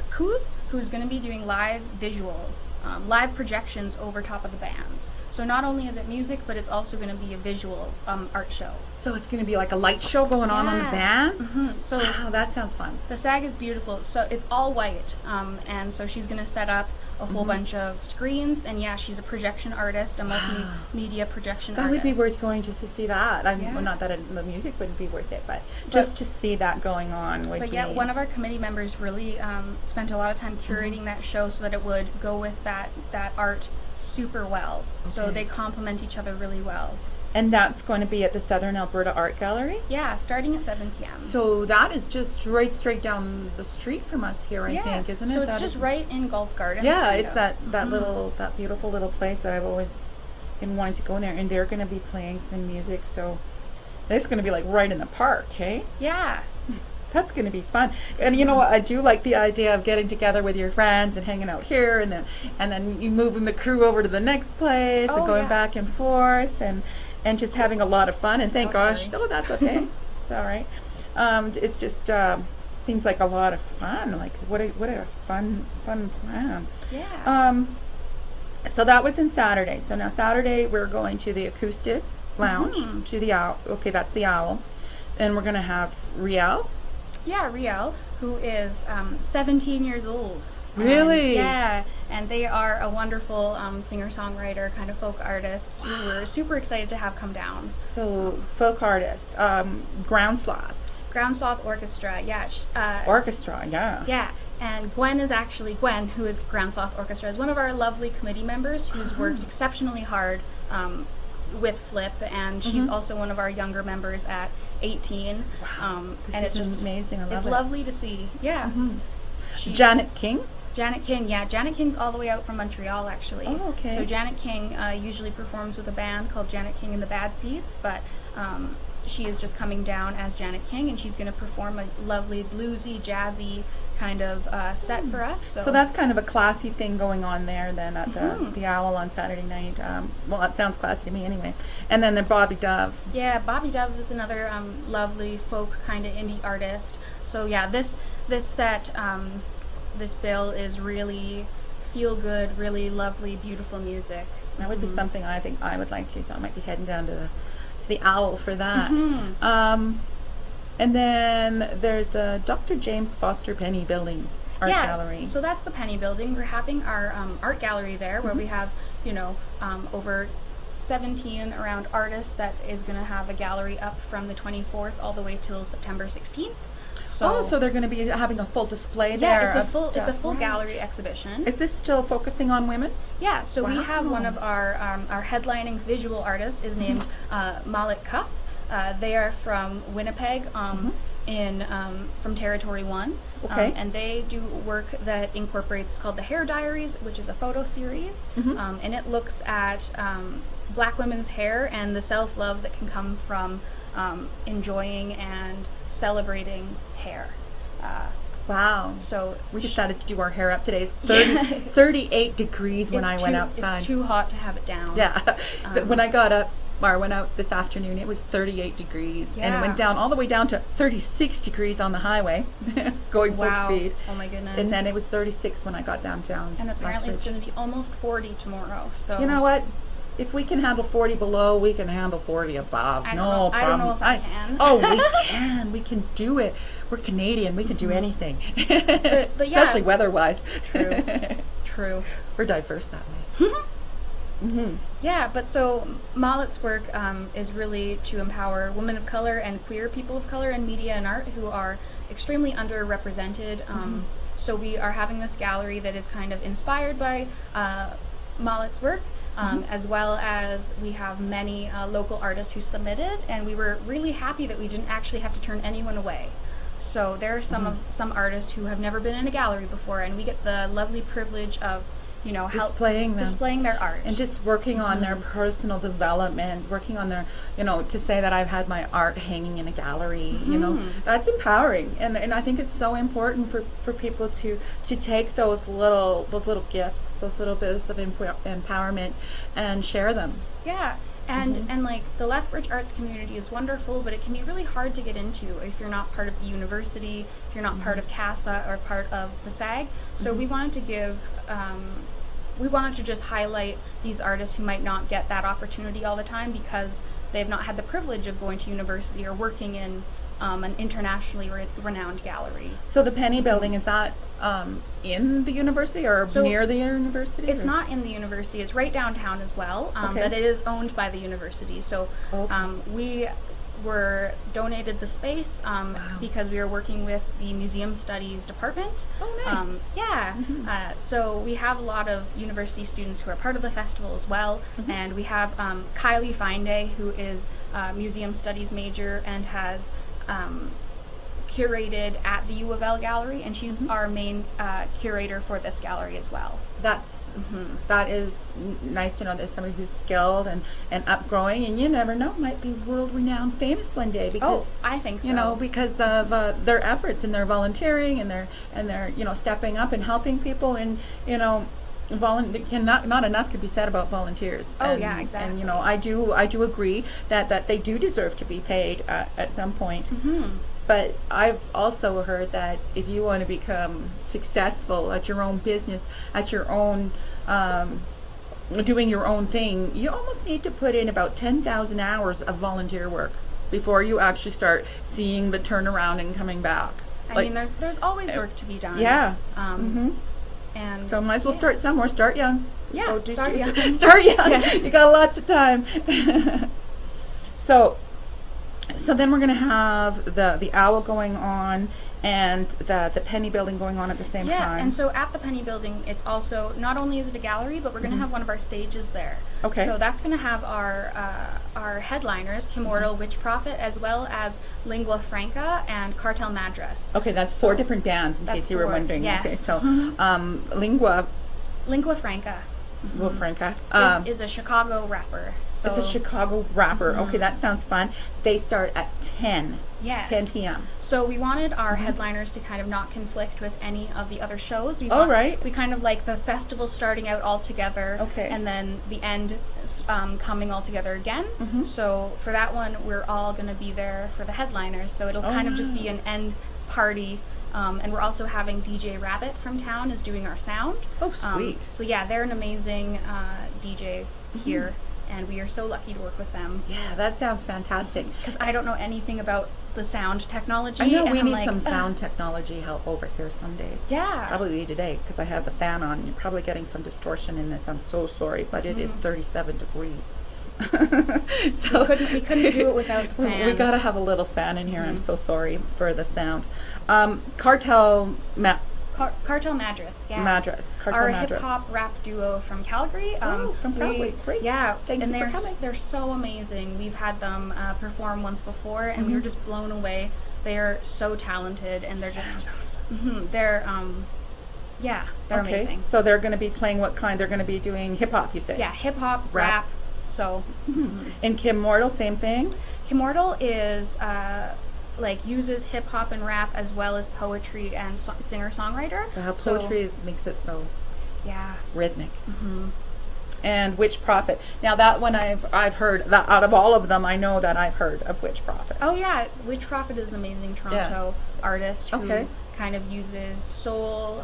Coos, who's going to be doing live visuals, live projections over top of the bands. So not only is it music, but it's also going to be a visual art show. So it's going to be like a light show going on the band? So wow, that sounds fun. The SAG is beautiful. So it's all white. And so she's going to set up a whole bunch of screens. And yeah, she's a projection artist, a multimedia projection artist. That would be worth going just to see that. Well, not that the music wouldn't be worth it, but just to see that going on would be... one of our committee members really spent a lot of time curating that show so that it would go with that art super well. So they complement each other really well. And that's going to be at the Southern Alberta Art Gallery? Yeah, starting at 7 p.m. So that is just straight down the street from us here, I think, isn't it? So it's just right in Gulf Gardens. Yeah, it's that beautiful little place that I've always been wanting to go in there. And they're going to be playing some music, so It's going to be like right in the park, hey? Yeah. That's going to be fun. And you know what? I do like the idea of getting together with your friends and hanging out here, and then you moving the crew over to the next place and going back and forth and just having a lot of fun. And thank gosh, sorry. that's okay. It's all right. It's just seems like a lot of fun. Like what a fun plan. Yeah. So that was in Saturday. So now Saturday we're going to the acoustic lounge to the Owl. Okay, that's the Owl, and we're gonna have Riel. Yeah, Riel, who is 17 years old. Really? Yeah, and they are a wonderful singer-songwriter, kind of folk artist who we're super excited to have come down. So folk artist, Ground Sloth. Ground Sloth Orchestra, yeah. Orchestra, yeah. Yeah, and Gwen, who is Ground Sloth Orchestra, is one of our lovely committee members who's worked exceptionally hard with Flip, and she's also one of our younger members at 18. This and is it's just amazing. I love it's it. lovely to see. Yeah. Janet King. Janet King, yeah. Janet King's all the way out from Montreal, actually. Oh, okay. So Janet King usually performs with a band called Janet King and the Bad Seeds, but she is just coming down as Janet King, and she's going to perform a lovely bluesy, jazzy kind of set for us. So that's kind of a classy thing going on there then at the Owl on Saturday night. Well, that sounds classy to me anyway. And then the Bobby Dove. Yeah, Bobby Dove is another lovely folk kind of indie artist. So yeah, this set, this bill is really feel good, really lovely, beautiful music. That would be something I think I would like to. So I might be heading down to the Owl for that. And then there's the Dr. James Foster Penny Building Art Gallery. So that's the Penny Building. We're having our art gallery there where we have, over 17 around artists that is going to have a gallery up from the 24th all the way till September 16th. So they're going to be having a full display there. Yeah, it's a full gallery exhibition. Is this still focusing on women? Yeah, so we have one of our headlining visual artists is named Mallet Cuff. They are from Winnipeg, from Territory 1. Okay. And they do work that incorporates, it's called the Hair Diaries, which is a photo series. And it looks at Black women's hair and the self-love that can come from enjoying and celebrating hair. Wow. So we decided to do our hair up today. It's 38 degrees when I went outside. It's too hot to have it down. Yeah. But when I went out this afternoon, it was 38 degrees. And it went down all the way down to 36 degrees on the highway, going full speed. Oh my goodness. And then it was 36 when I got downtown. And apparently it's going to be almost 40 tomorrow. So you know what? If we can handle 40 below, we can handle 40 above. No problem. I don't know if I can. Oh, we can. We can do it. We're Canadian. We can do anything. But especially weather-wise. True. True. We're diverse that way. Yeah, but so Mallet's work is really to empower women of color and queer people of color in media and art who are extremely underrepresented. So we are having this gallery that is kind of inspired by Mallet's work. As well as we have many local artists who submitted, and we were really happy that we didn't actually have to turn anyone away. So there are some artists who have never been in a gallery before, and we get the lovely privilege of displaying their art and just working on their personal development, working on their, to say that I've had my art hanging in a gallery, that's empowering, and I think it's so important for people to take those little gifts, those little bits of empowerment, and share them. Yeah. And like the Lethbridge arts community is wonderful, but it can be really hard to get into if you're not part of the university, if you're not part of CASA or part of the SAG. So we wanted to just highlight these artists who might not get that opportunity all the time because they've not had the privilege of going to university or working in an internationally renowned gallery. So the Penny Building, is that in the university or near the university? It's not in the university. It's right downtown as well, but it is owned by the university. So we were donated the space because we are working with the Museum Studies department. Oh, nice. So we have a lot of university students who are part of the festival as well, and we have Kylie Finday, who is a Museum Studies major and has curated at the U of L gallery, and she's our main curator for this gallery as well. That's that is nice to know that somebody who's skilled and upgrowing, and you never know, might be world renowned famous one day because I think so. you know, because of their efforts and their volunteering and their you know, stepping up and helping people, and you know, not enough could be said about volunteers. Yeah, exactly. And you know, I do agree that they do deserve to be paid at some point. But I've also heard that if you want to become successful at your own business, at your own doing your own thing, you almost need to put in about 10,000 hours of volunteer work before you actually start seeing the turnaround and coming back. I mean, there's always work to be done. Yeah. And so might as well start somewhere. Start young. Yeah, start young. Start young. Yeah. You got lots of time. So then we're going to have the owl going on and the Penny Building going on at the same time. Yeah, and so at the Penny Building, it's also, not only is it a gallery, but we're going to have one of our stages there. Okay. So that's going to have our headliners, Kimortal, Witch Prophet, as well as Lingua Franca and Cartel Madras. Okay, that's 4 different bands, in case you were 4, wondering. yes. Okay, so Lingua Franca Franca is a Chicago rapper. So it's a Chicago rapper. Okay, that sounds fun. They start at 10 p.m. So we wanted our headliners to kind of not conflict with any of the other shows. We kind of like the festival starting out all together, and then the end coming all together again. So for that one, we're all going to be there for the headliners. So it'll kind of just be an end party. And we're also having DJ Rabbit from town is doing our sound. Oh, sweet. So yeah, they're an amazing DJ here, and we are so lucky to work with them. Yeah, that sounds fantastic. Because I don't know anything about the sound technology. I know and we I'm need like, some sound technology help over here some days. Yeah. Probably today, because I have the fan on. You're probably getting some distortion in this. I'm so sorry, but it is 37 degrees. So we couldn't do it without the fan. We gotta have a little fan in here. I'm so sorry for the sound. Cartel Madras, yeah. Madras. Our hip hop rap duo from Calgary. From Calgary, great. Yeah, Thank you for coming. They're so amazing. We've had them perform once before, and we were just blown away. They are so talented, and they're just they're amazing. So they're going to be playing what kind? They're going to be doing hip hop, you say? Yeah, hip hop, rap. So. And Kimortal, same thing. Kimortal is uses hip hop and rap as well as poetry and singer-songwriter. Poetry makes it so rhythmic. And Witch Prophet. Now that one I've heard that out of all of them, I know that I've heard of Witch Prophet. Oh yeah, Witch Prophet is an amazing Toronto artist who kind of uses soul,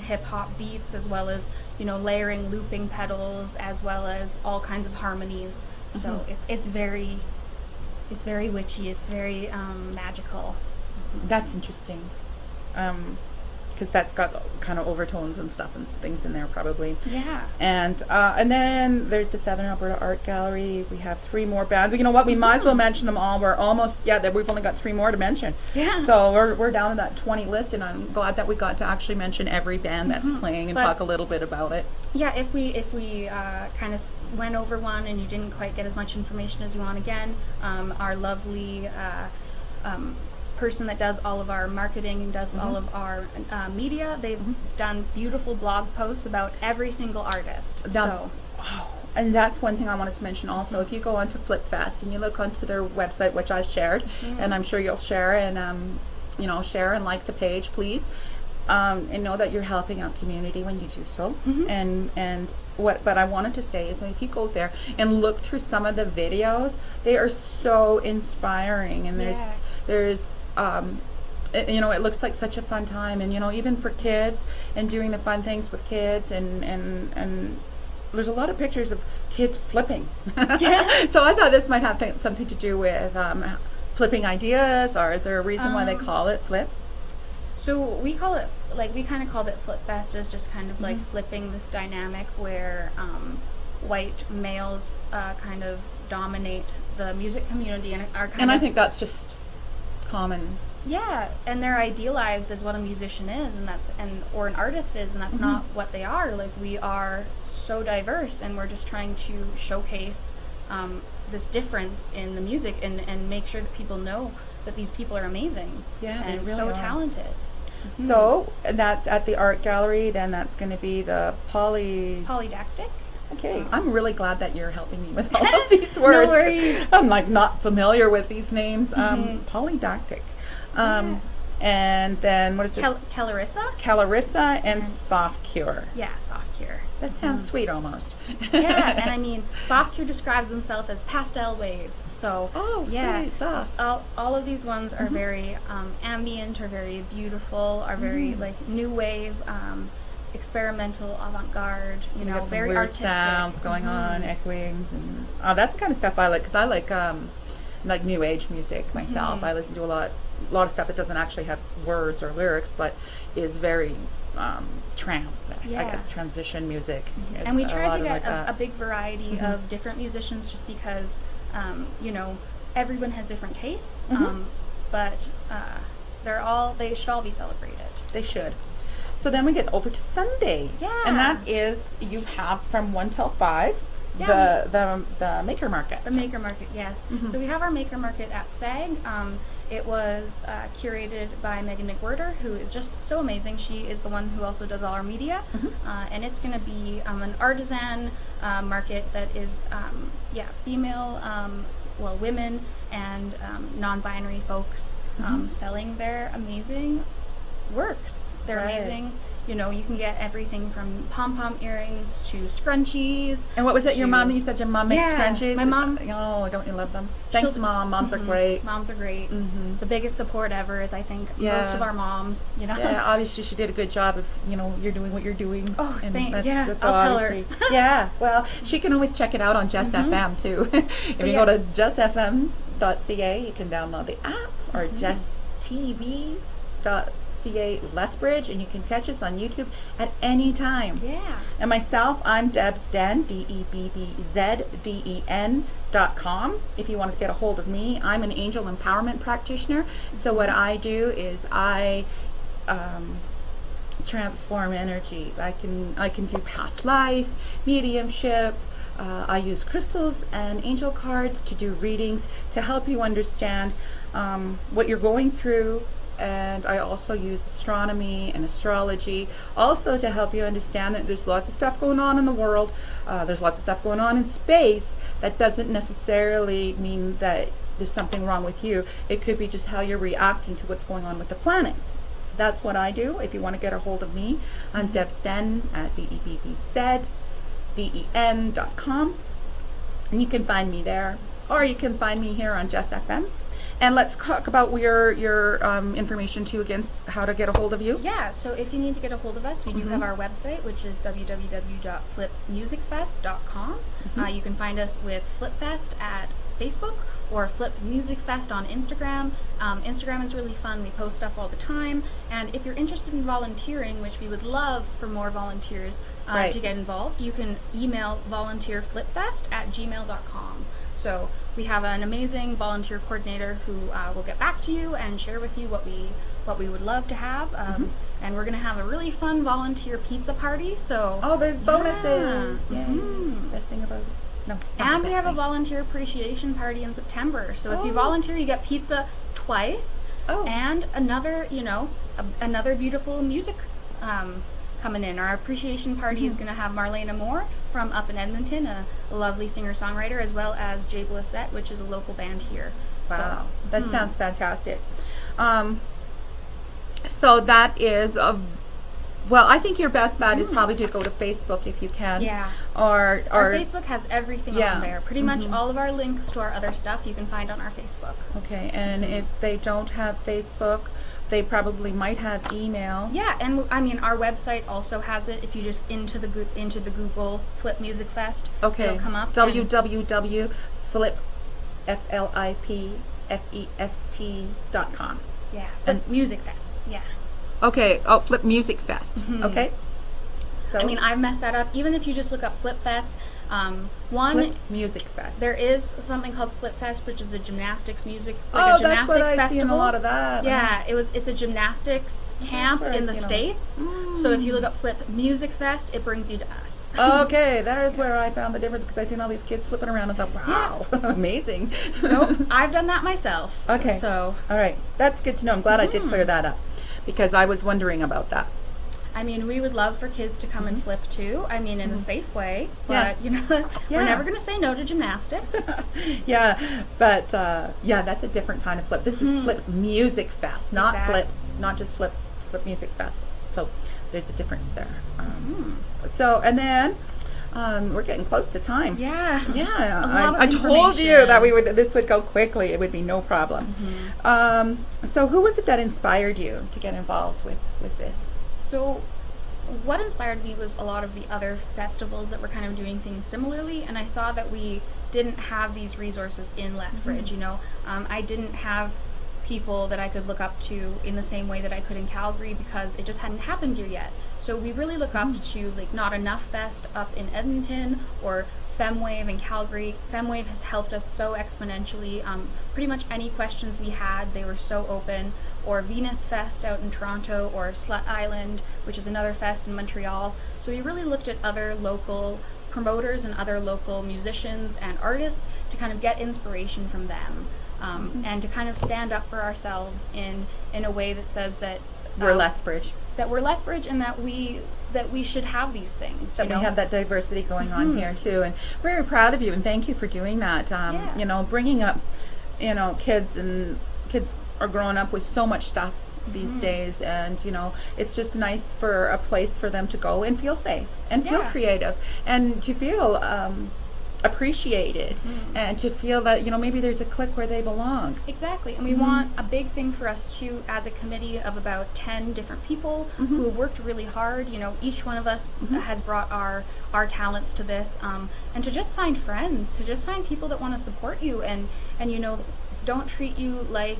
hip hop beats, as well as layering looping pedals, as well as all kinds of harmonies. So it's very witchy. It's very magical. That's interesting. Because that's got kind of overtones and stuff and things in there probably. Yeah. And then there's the Southern Alberta Art Gallery. We have 3 more bands. You know what? We might as well mention them all. We're almost we've only got 3 more to mention. Yeah. So we're down to that 20 list, and I'm glad that we got to actually mention every band that's playing and talk a little bit about it. Yeah. If we kind of went over one and you didn't quite get as much information as you want again, our lovely person that does all of our marketing and does all of our media, they've done beautiful blog posts about every single artist. And that's one thing I wanted to mention also. If you go onto FlipFest and you look onto their website, which I've shared, and I'm sure you'll share and share and like the page, please, and know that you're helping out community when you do so. But I wanted to say is that if you go there and look through some of the videos, they are so inspiring, and there's it looks like such a fun time, and even for kids and doing the fun things with kids, and there's a lot of pictures of kids flipping. So I thought this might have something to do with flipping ideas, or is there a reason why they call it flip? So we call it, we kind of called it Flip Fest, as just kind of flipping this dynamic where white males kind of dominate the music community and are kind of. And I think that's just common. Yeah, and they're idealized as what a musician is, or an artist is, and that's not what they are. We are so diverse, and we're just trying to showcase this difference in the music and make sure that people know that these people are amazing. Yeah, they and really so are. talented. So that's at the art gallery. Then that's going to be the Polydactic. Okay, I'm really glad that you're helping me with all of these words. No worries. I'm like not familiar with these names. Polydactic. And then what is this? Calorissa. And Soft Cure. Yeah, Soft Cure. That sounds sweet almost. Yeah, and I mean, Soft Cure describes himself as pastel wave. So, yeah, sweet, soft. all of these ones are very ambient, are very beautiful, are very like new wave, experimental, avant-garde. You know, got some very weird artistic. sounds going on, echoings, and that's the kind of stuff I like because I like new age music myself. I listen to a lot of stuff that doesn't actually have words or lyrics, but is very trance, I guess, transition music. And we tried to get like a big variety of different musicians just because, you know, everyone has different tastes, but they should all be celebrated. They should. So then we get over to Sunday. Yeah. And that is, you have from 1 till 5, Yeah. the Maker Market. The Maker Market, yes. So we have our Maker Market at SAG. It was curated by Megan McWhirter, who is just so amazing. She is the one who also does all our media. And it's going to be an artisan market that is, female, women and non-binary folks selling their amazing works. They're amazing. You know, you can get everything from pom-pom earrings to scrunchies. And what was it? Your mom? You said your mom makes scrunchies? My mom. Oh, don't you love them? Thanks, Mom. Moms are great. Moms are great. The biggest support ever is, I think, most of our moms. You know. Yeah, obviously she did a good job of, you know, you're doing what you're doing. Oh, and that's I'll tell her. Yeah, well, she can always check it out on Just FM too. If you go to justfm.ca, you can download the app, or justtv.ca Lethbridge, and you can catch us on YouTube at any time. Yeah. And myself, I'm Debbz Den, DebbzDen.com. If you want to get a hold of me, I'm an angel empowerment practitioner. So what I do is I transform energy. I can do past life, mediumship. I use crystals and angel cards to do readings to help you understand what you're going through. And I also use astronomy and astrology also to help you understand that there's lots of stuff going on in the world. There's lots of stuff going on in space. That doesn't necessarily mean that there's something wrong with you. It could be just how you're reacting to what's going on with the planets. That's what I do. If you want to get a hold of me, I'm Debbz Den at DebbzDen.com. And you can find me there. Or you can find me here on Just FM. And let's talk about your information too, again, how to get a hold of you. Yeah, so if you need to get a hold of us, we do have our website, which is www.flipmusicfest.com. You can find us with FlipFest at Facebook or Flip Music Fest on Instagram. Instagram is really fun. We post stuff all the time. And if you're interested in volunteering, which we would love for more volunteers to get involved, you can email volunteerflipfest@gmail.com. So we have an amazing volunteer coordinator who will get back to you and share with you what we would love to have. And we're going to have a really fun volunteer pizza party. So there's bonuses. Best thing about it. No, it's not and the we best have a thing. volunteer appreciation party in September. So if you volunteer, you get pizza twice. And another, another beautiful music coming in. Our appreciation party is going to have Marlena Moore from up in Edmonton, a lovely singer-songwriter, as well as Jay Blissett, which is a local band here. Wow, that sounds fantastic. So that is I think your best bet is probably to go to Facebook if you can. Yeah. Or our Facebook has everything on there. Pretty much all of our links to our other stuff you can find on our Facebook. Okay, and if they don't have Facebook, they probably might have email. Yeah, and I mean our website also has it. If you just into the Google Flip Music Fest, it'll come up. www.flipfest.com. Yeah, Flip Music Fest. Yeah. Okay. Flip Music Fest. Okay. So I mean, I've messed that up. Even if you just look up Flip Fest, One, Flip Music Fest. there is something called Flip Fest, which is a gymnastics music, Oh, like a that's gymnastics what I festival. seen a lot of that. Yeah, it's a gymnastics camp where in I the seen States. So if you look up Flip Music Fest, it brings you to us. Okay, there's where I found the difference, because I seen all these kids flipping around and thought, wow, amazing. Nope, I've done that myself. Okay. So, All right, that's good to know. I'm glad I did clear that up, because I was wondering about that. I mean, we would love for kids to come and flip too. I mean, in a safe way. But, Yeah. we're Yeah. never going to say no to gymnastics. Yeah, but yeah, that's a different kind of flip. This is Flip Music Fest, not Exactly. not just Flip Music Fest. So there's a difference there. So, and then we're getting close to time. Yeah. Yeah, A lot of I told you that information. this would go quickly. It would be no problem. So who was it that inspired you to get involved with this? So, what inspired me was a lot of the other festivals that were kind of doing things similarly, and I saw that we didn't have these resources in Lethbridge. I didn't have people that I could look up to in the same way that I could in Calgary, because it just hadn't happened here yet. So we really look up to like Not Enough Fest up in Edmonton, or FemWave in Calgary. FemWave has helped us so exponentially. Pretty much any questions we had, they were so open. Or Venus Fest out in Toronto, or Slut Island, which is another fest in Montreal. So we really looked at other local promoters and other local musicians and artists to kind of get inspiration from them, and to kind of stand up for ourselves in a way that says that We're Lethbridge. that we're Lethbridge, and that we should have these things. That we have that diversity going on here too, and very proud of you, and thank you for doing that. Yeah. Bringing up, kids are growing up with so much stuff these days, and it's just nice for a place for them to go and feel safe and feel Yeah. creative, and to feel appreciated, and to feel that maybe there's a clique where they belong. Exactly, and we want a big thing for us too, as a committee of about 10 different people who have worked really hard. Each one of us has brought our talents to this, and to just find friends, to just find people that want to support you, and don't treat you like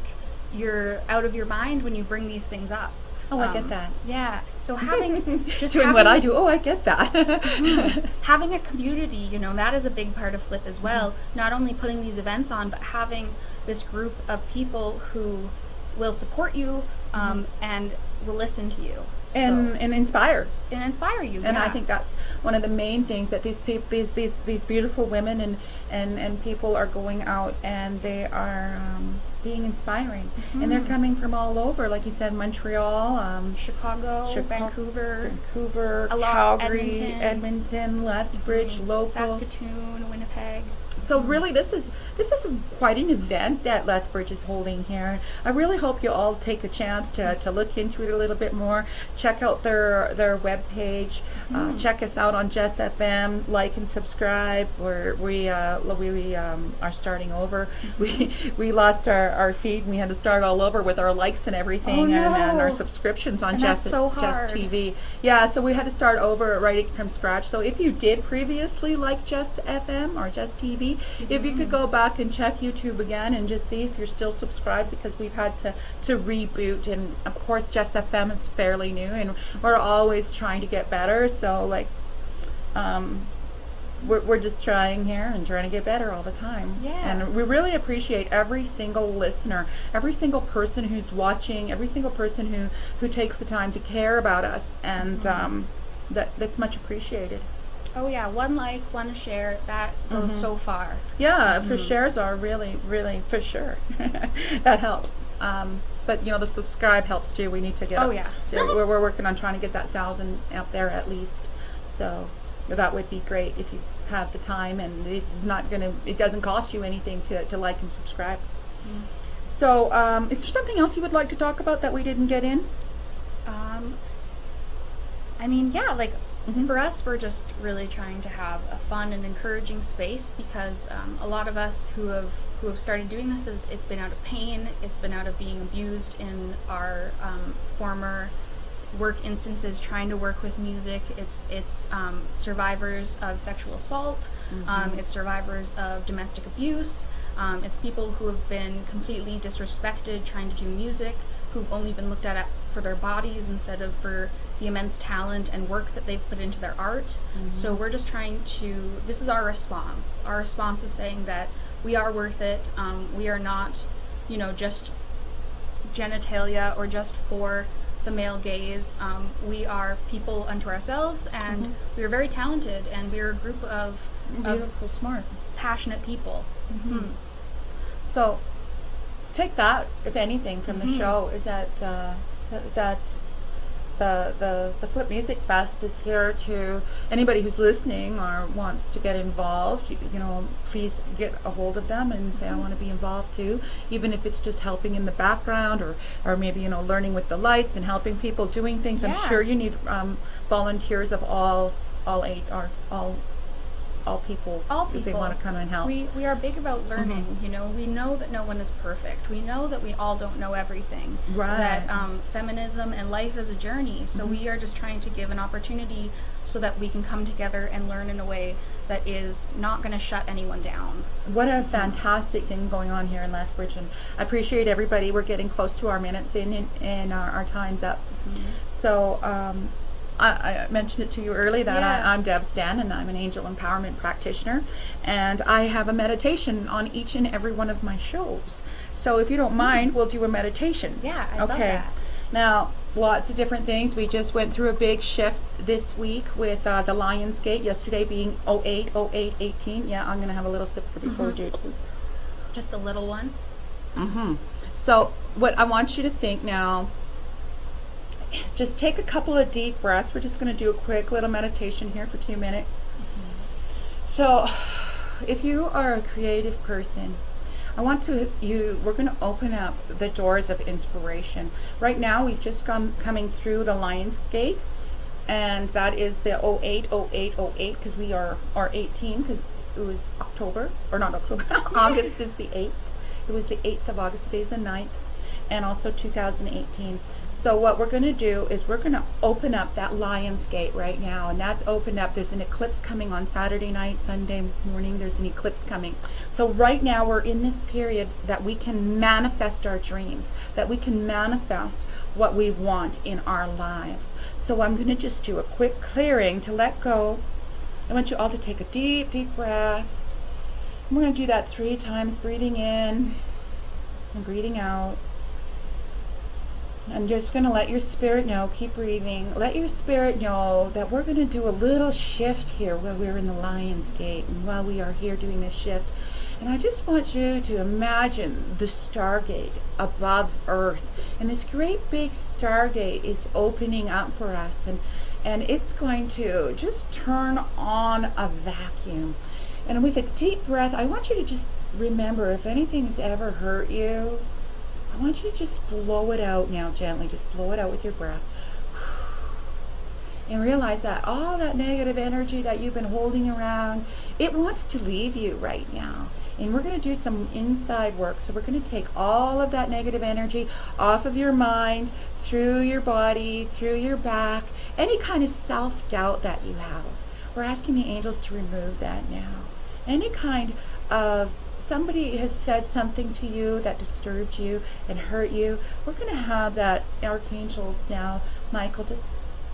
you're out of your mind when you bring these things up. Oh, I get that. Yeah, so having just Doing what I do. Oh, I get that. having a community, that is a big part of Flip as well. Not only putting these events on, but having this group of people who will support you, and will listen to you. and inspire. And inspire you. And yeah. I think that's one of the main things, that these people, these beautiful women and people are going out, and they are being inspiring, and they're coming from all over, like you said, Montreal, Chicago, Vancouver, a lot, Calgary, Edmonton, Lethbridge, local. Saskatoon, Winnipeg. So really, this is quite an event that Lethbridge is holding here. I really hope you all take the chance to look into it a little bit more. Check out their webpage. Check us out on Jess FM. Like and subscribe. We are starting over. We lost our feed, and we had to start all over with our likes and everything, Oh, no. and our subscriptions on And Jess that's so hard. TV. Yeah, so we had to start over, right from scratch. So if you did previously like Jess FM or Jess TV, if you could go back and check YouTube again and just see if you're still subscribed, because we've had to reboot, and of course Jess FM is fairly new, and we're always trying to get better. So we're just trying here and trying to get better all the time. Yeah. And we really appreciate every single listener, every single person who's watching, every single person who takes the time to care about us, and that's much appreciated. Oh yeah, one like, one share, that goes so far. Yeah, for shares are really, really, for sure. That helps. But the subscribe helps too. We need to get Oh, yeah. we're working on trying to get that 1,000 out there at least. So that would be great if you have the time, and it doesn't cost you anything to like and subscribe. So is there something else you would like to talk about that we didn't get in? I mean, yeah, like for us, we're just really trying to have a fun and encouraging space, because a lot of us who have started doing this, it's been out of pain, it's been out of being abused in our former work instances, trying to work with music. It's survivors of sexual assault, it's survivors of domestic abuse, it's people who have been completely disrespected trying to do music, who've only been looked at for their bodies instead of for the immense talent and work that they've put into their art. So we're just trying to, this is our response. Our response is saying that we are worth it. We are not, just genitalia or just for the male gaze. We are people unto ourselves, and we are very talented, and we are a group of Beautiful, smart. passionate people. So take that, if anything, from the show, is that the Flip Music Fest is here to anybody who's listening or wants to get involved. Please get a hold of them and say, I want to be involved too, even if it's just helping in the background or maybe learning with the lights and helping people doing things. I'm sure you need volunteers of all age or all people if they want to come and help. We are big about learning. We know that no one is perfect. We know that we all don't know everything. Right. That feminism and life is a journey. So we are just trying to give an opportunity so that we can come together and learn in a way that is not going to shut anyone down. What a fantastic thing going on here in Lethbridge, and I appreciate everybody. We're getting close to our minutes in and our time's up. So I mentioned it to you early that I'm Debbz Den, and I'm an angel empowerment practitioner, and I have a meditation on each and every one of my shows. So if you don't mind, we'll do a meditation. Yeah, I love that. Now, lots of different things. We just went through a big shift this week with the Lionsgate, yesterday being 08/08/18. Yeah, I'm going to have a little sip before we do it too. Just a little one. So what I want you to think now is just take a couple of deep breaths. We're just going to do a quick little meditation here for 2 minutes. So if you are a creative person, we're going to open up the doors of inspiration. Right now we've just coming through the Lionsgate, and that is the 08/08/08 because we are 18 because it was August is the 8th. It was the 8th of August, today's the 9th, and also 2018. So what we're going to do is we're going to open up that Lionsgate right now, and that's opened up. There's an eclipse coming on Saturday night, Sunday morning, there's an eclipse coming. So right now we're in this period that we can manifest our dreams, that we can manifest what we want in our lives. So I'm going to just do a quick clearing to let go. I want you all to take a deep, deep breath. We're going to do that 3 times, breathing in and breathing out. I'm just going to let your spirit know, keep breathing, let your spirit know that we're going to do a little shift here while we're in the Lionsgate and while we are here doing this shift. And I just want you to imagine the Stargate above Earth. And this great big Stargate is opening up for us. And it's going to just turn on a vacuum. And with a deep breath, I want you to just remember, if anything's ever hurt you, I want you to just blow it out now gently. Just blow it out with your breath. And realize that all that negative energy that you've been holding around, it wants to leave you right now. And we're going to do some inside work. So we're going to take all of that negative energy off of your mind, through your body, through your back, any kind of self-doubt that you have. We're asking the angels to remove that now. Any kind of somebody has said something to you that disturbed you and hurt you, we're going to have that archangel now, Michael, just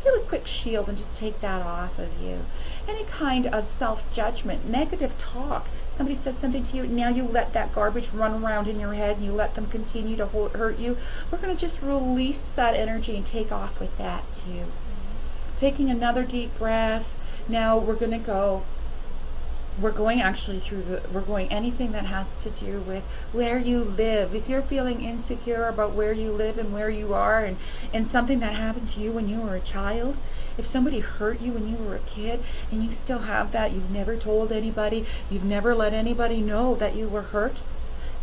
do a quick shield and just take that off of you. Any kind of self-judgment, negative talk, somebody said something to you, now you let that garbage run around in your head and you let them continue to hurt you, we're going to just release that energy and take off with that too. Taking another deep breath. Now we're going to go, we're going anything that has to do with where you live. If you're feeling insecure about where you live and where you are, and something that happened to you when you were a child, if somebody hurt you when you were a kid and you still have that, you've never told anybody, you've never let anybody know that you were hurt,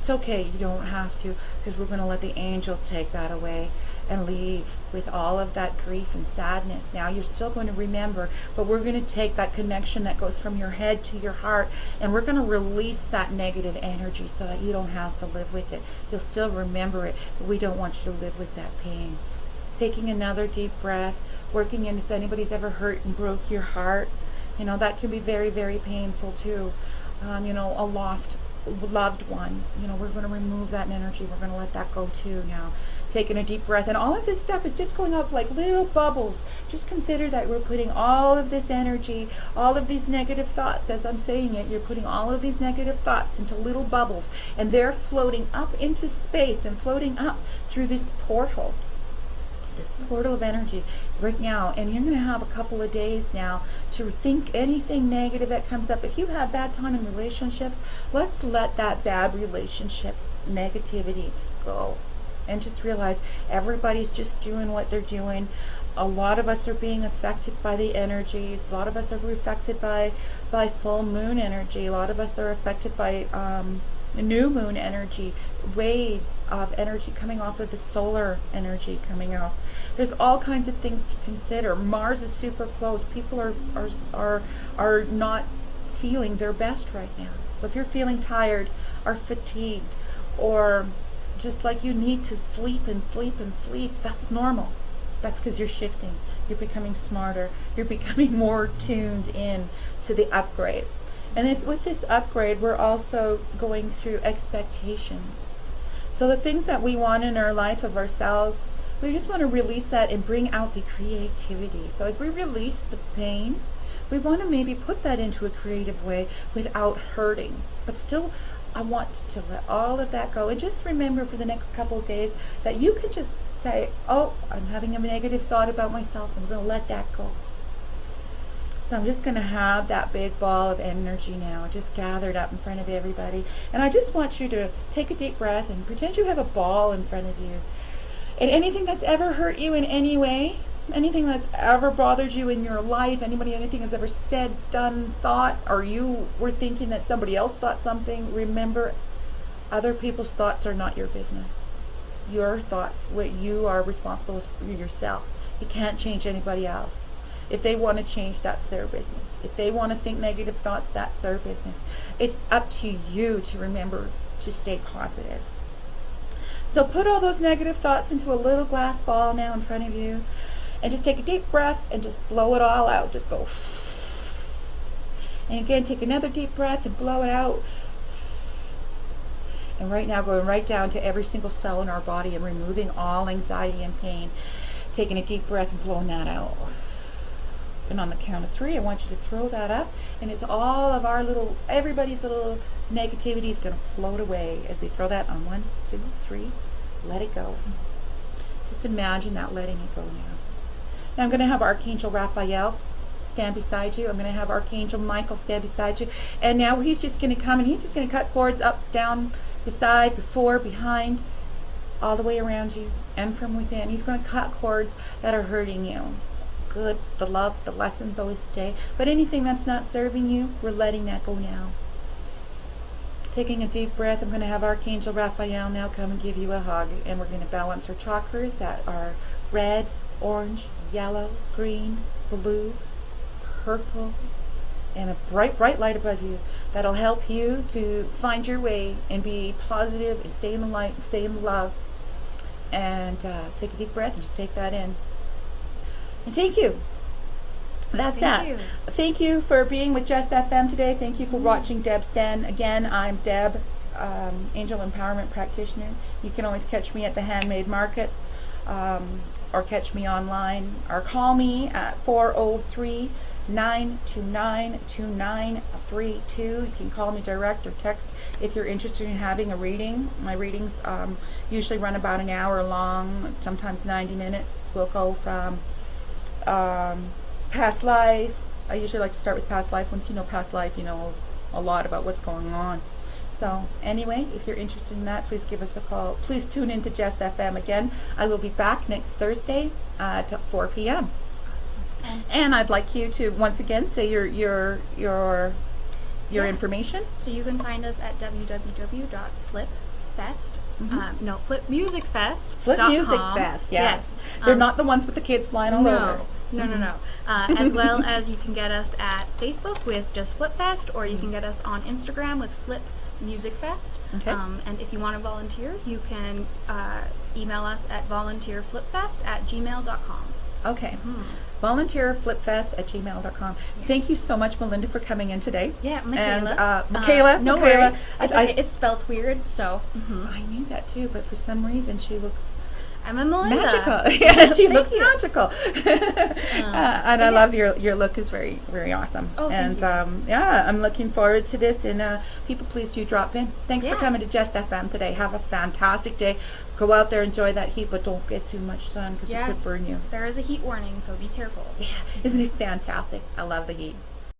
it's okay, you don't have to, because we're going to let the angels take that away and leave with all of that grief and sadness. Now you're still going to remember, but we're going to take that connection that goes from your head to your heart, and we're going to release that negative energy so that you don't have to live with it. You'll still remember it, but we don't want you to live with that pain. Taking another deep breath, working in, if anybody's ever hurt and broke your heart, that can be very, very painful too. A lost loved one, we're going to remove that energy. We're going to let that go too now. taking a deep breath, and all of this stuff is just going up like little bubbles. Just consider that we're putting all of this energy, all of these negative thoughts, as I'm saying it, you're putting all of these negative thoughts into little bubbles, and they're floating up into space and floating up through this portal of energy right now. And you're going to have a couple of days now to think anything negative that comes up. If you have bad time in relationships, let's let that bad relationship negativity go, and just realize everybody's just doing what they're doing. A lot of us are being affected by the energies. A lot of us are affected by full moon energy. A lot of us are affected by new moon energy, waves of energy coming off of the solar energy coming off. There's all kinds of things to consider. Mars is super close. People are not feeling their best right now. So if you're feeling tired or fatigued, or just like you need to sleep and sleep and sleep, that's normal. That's because you're shifting. You're becoming smarter. You're becoming more tuned in to the upgrade. And it's with this upgrade, we're also going through expectations. So the things that we want in our life of ourselves, we just want to release that and bring out the creativity. So as we release the pain, we want to maybe put that into a creative way without hurting. But still, I want to let all of that go. And just remember for the next couple of days that you can just say, oh, I'm having a negative thought about myself. I'm going to let that go. So I'm just going to have that big ball of energy now just gathered up in front of everybody. And I just want you to take a deep breath and pretend you have a ball in front of you. And anything that's ever hurt you in any way, anything that's ever bothered you in your life, anything that's ever said, done, thought, or you were thinking that somebody else thought something, remember, other people's thoughts are not your business. Your thoughts, what you are responsible for yourself. You can't change anybody else. If they want to change, that's their business. If they want to think negative thoughts, that's their business. It's up to you to remember to stay positive. So put all those negative thoughts into a little glass ball now in front of you, and just take a deep breath and just blow it all out. Just go. And again, take another deep breath and blow it out. And right now, going right down to every single cell in our body and removing all anxiety and pain. Taking a deep breath and blowing that out. And on the count of 3, I want you to throw that up, and it's all of our everybody's little negativity is going to float away as we throw that on 1, 2, 3. Let it go. Just imagine that letting it go now. Now I'm going to have Archangel Raphael stand beside you. I'm going to have Archangel Michael stand beside you. And now he's just going to come and he's just going to cut cords up, down, beside, before, behind, all the way around you and from within. He's going to cut cords that are hurting you. Good, the love, the lessons always stay. But anything that's not serving you, we're letting that go now. Taking a deep breath, I'm going to have Archangel Raphael now come and give you a hug. And we're going to balance our chakras that are red, orange, yellow, green, blue, purple, and a bright, bright light above you that'll help you to find your way and be positive and stay in the light and stay in the love. And take a deep breath and just take that in. And thank you. That's it. Thank you for being with Just FM today. Thank you for watching Debbz Den. Again, I'm Deb, Angel Empowerment Practitioner. You can always catch me at the Handmade Markets, or catch me online, or call me at 403-929-2932. You can call me direct or text if you're interested in having a reading. My readings usually run about an hour long, sometimes 90 minutes. We'll go from past life. I usually like to start with past life. Once you know past life, you know a lot about what's going on. So anyway, if you're interested in that, please give us a call. Please tune in to Just FM again. I will be back next Thursday at 4 p.m. And I'd like you to once again say your information. So you can find us at www.flipfest. Flipmusicfest.com. Flip Music Fest, yes. They're not the ones with the kids flying all over. No. As well as you can get us at Facebook with just Flipfest, or you can get us on Instagram with Flip Music Fest. Okay. And if you want to volunteer, you can email us at volunteerflipfest@gmail.com. Okay. Volunteerflipfest@gmail.com. Yes. Thank you so much, Melinda, for coming in today. Yeah, Michaela. And Michaela. No worries. It's spelled weird, so. I knew that too, but for some reason she looks I'm a Melinda. Magical. Yeah, she looks you. magical. And I love your look is very, very awesome. Oh, and thank you. yeah, I'm looking forward to this. And people, please do drop in. Thanks for Yeah. coming to Just FM today. Have a fantastic day. Go out there, enjoy that heat, but don't get too much sun because it Yes. could burn you. There is a heat warning, so be careful. Yeah, isn't it fantastic? I love the heat.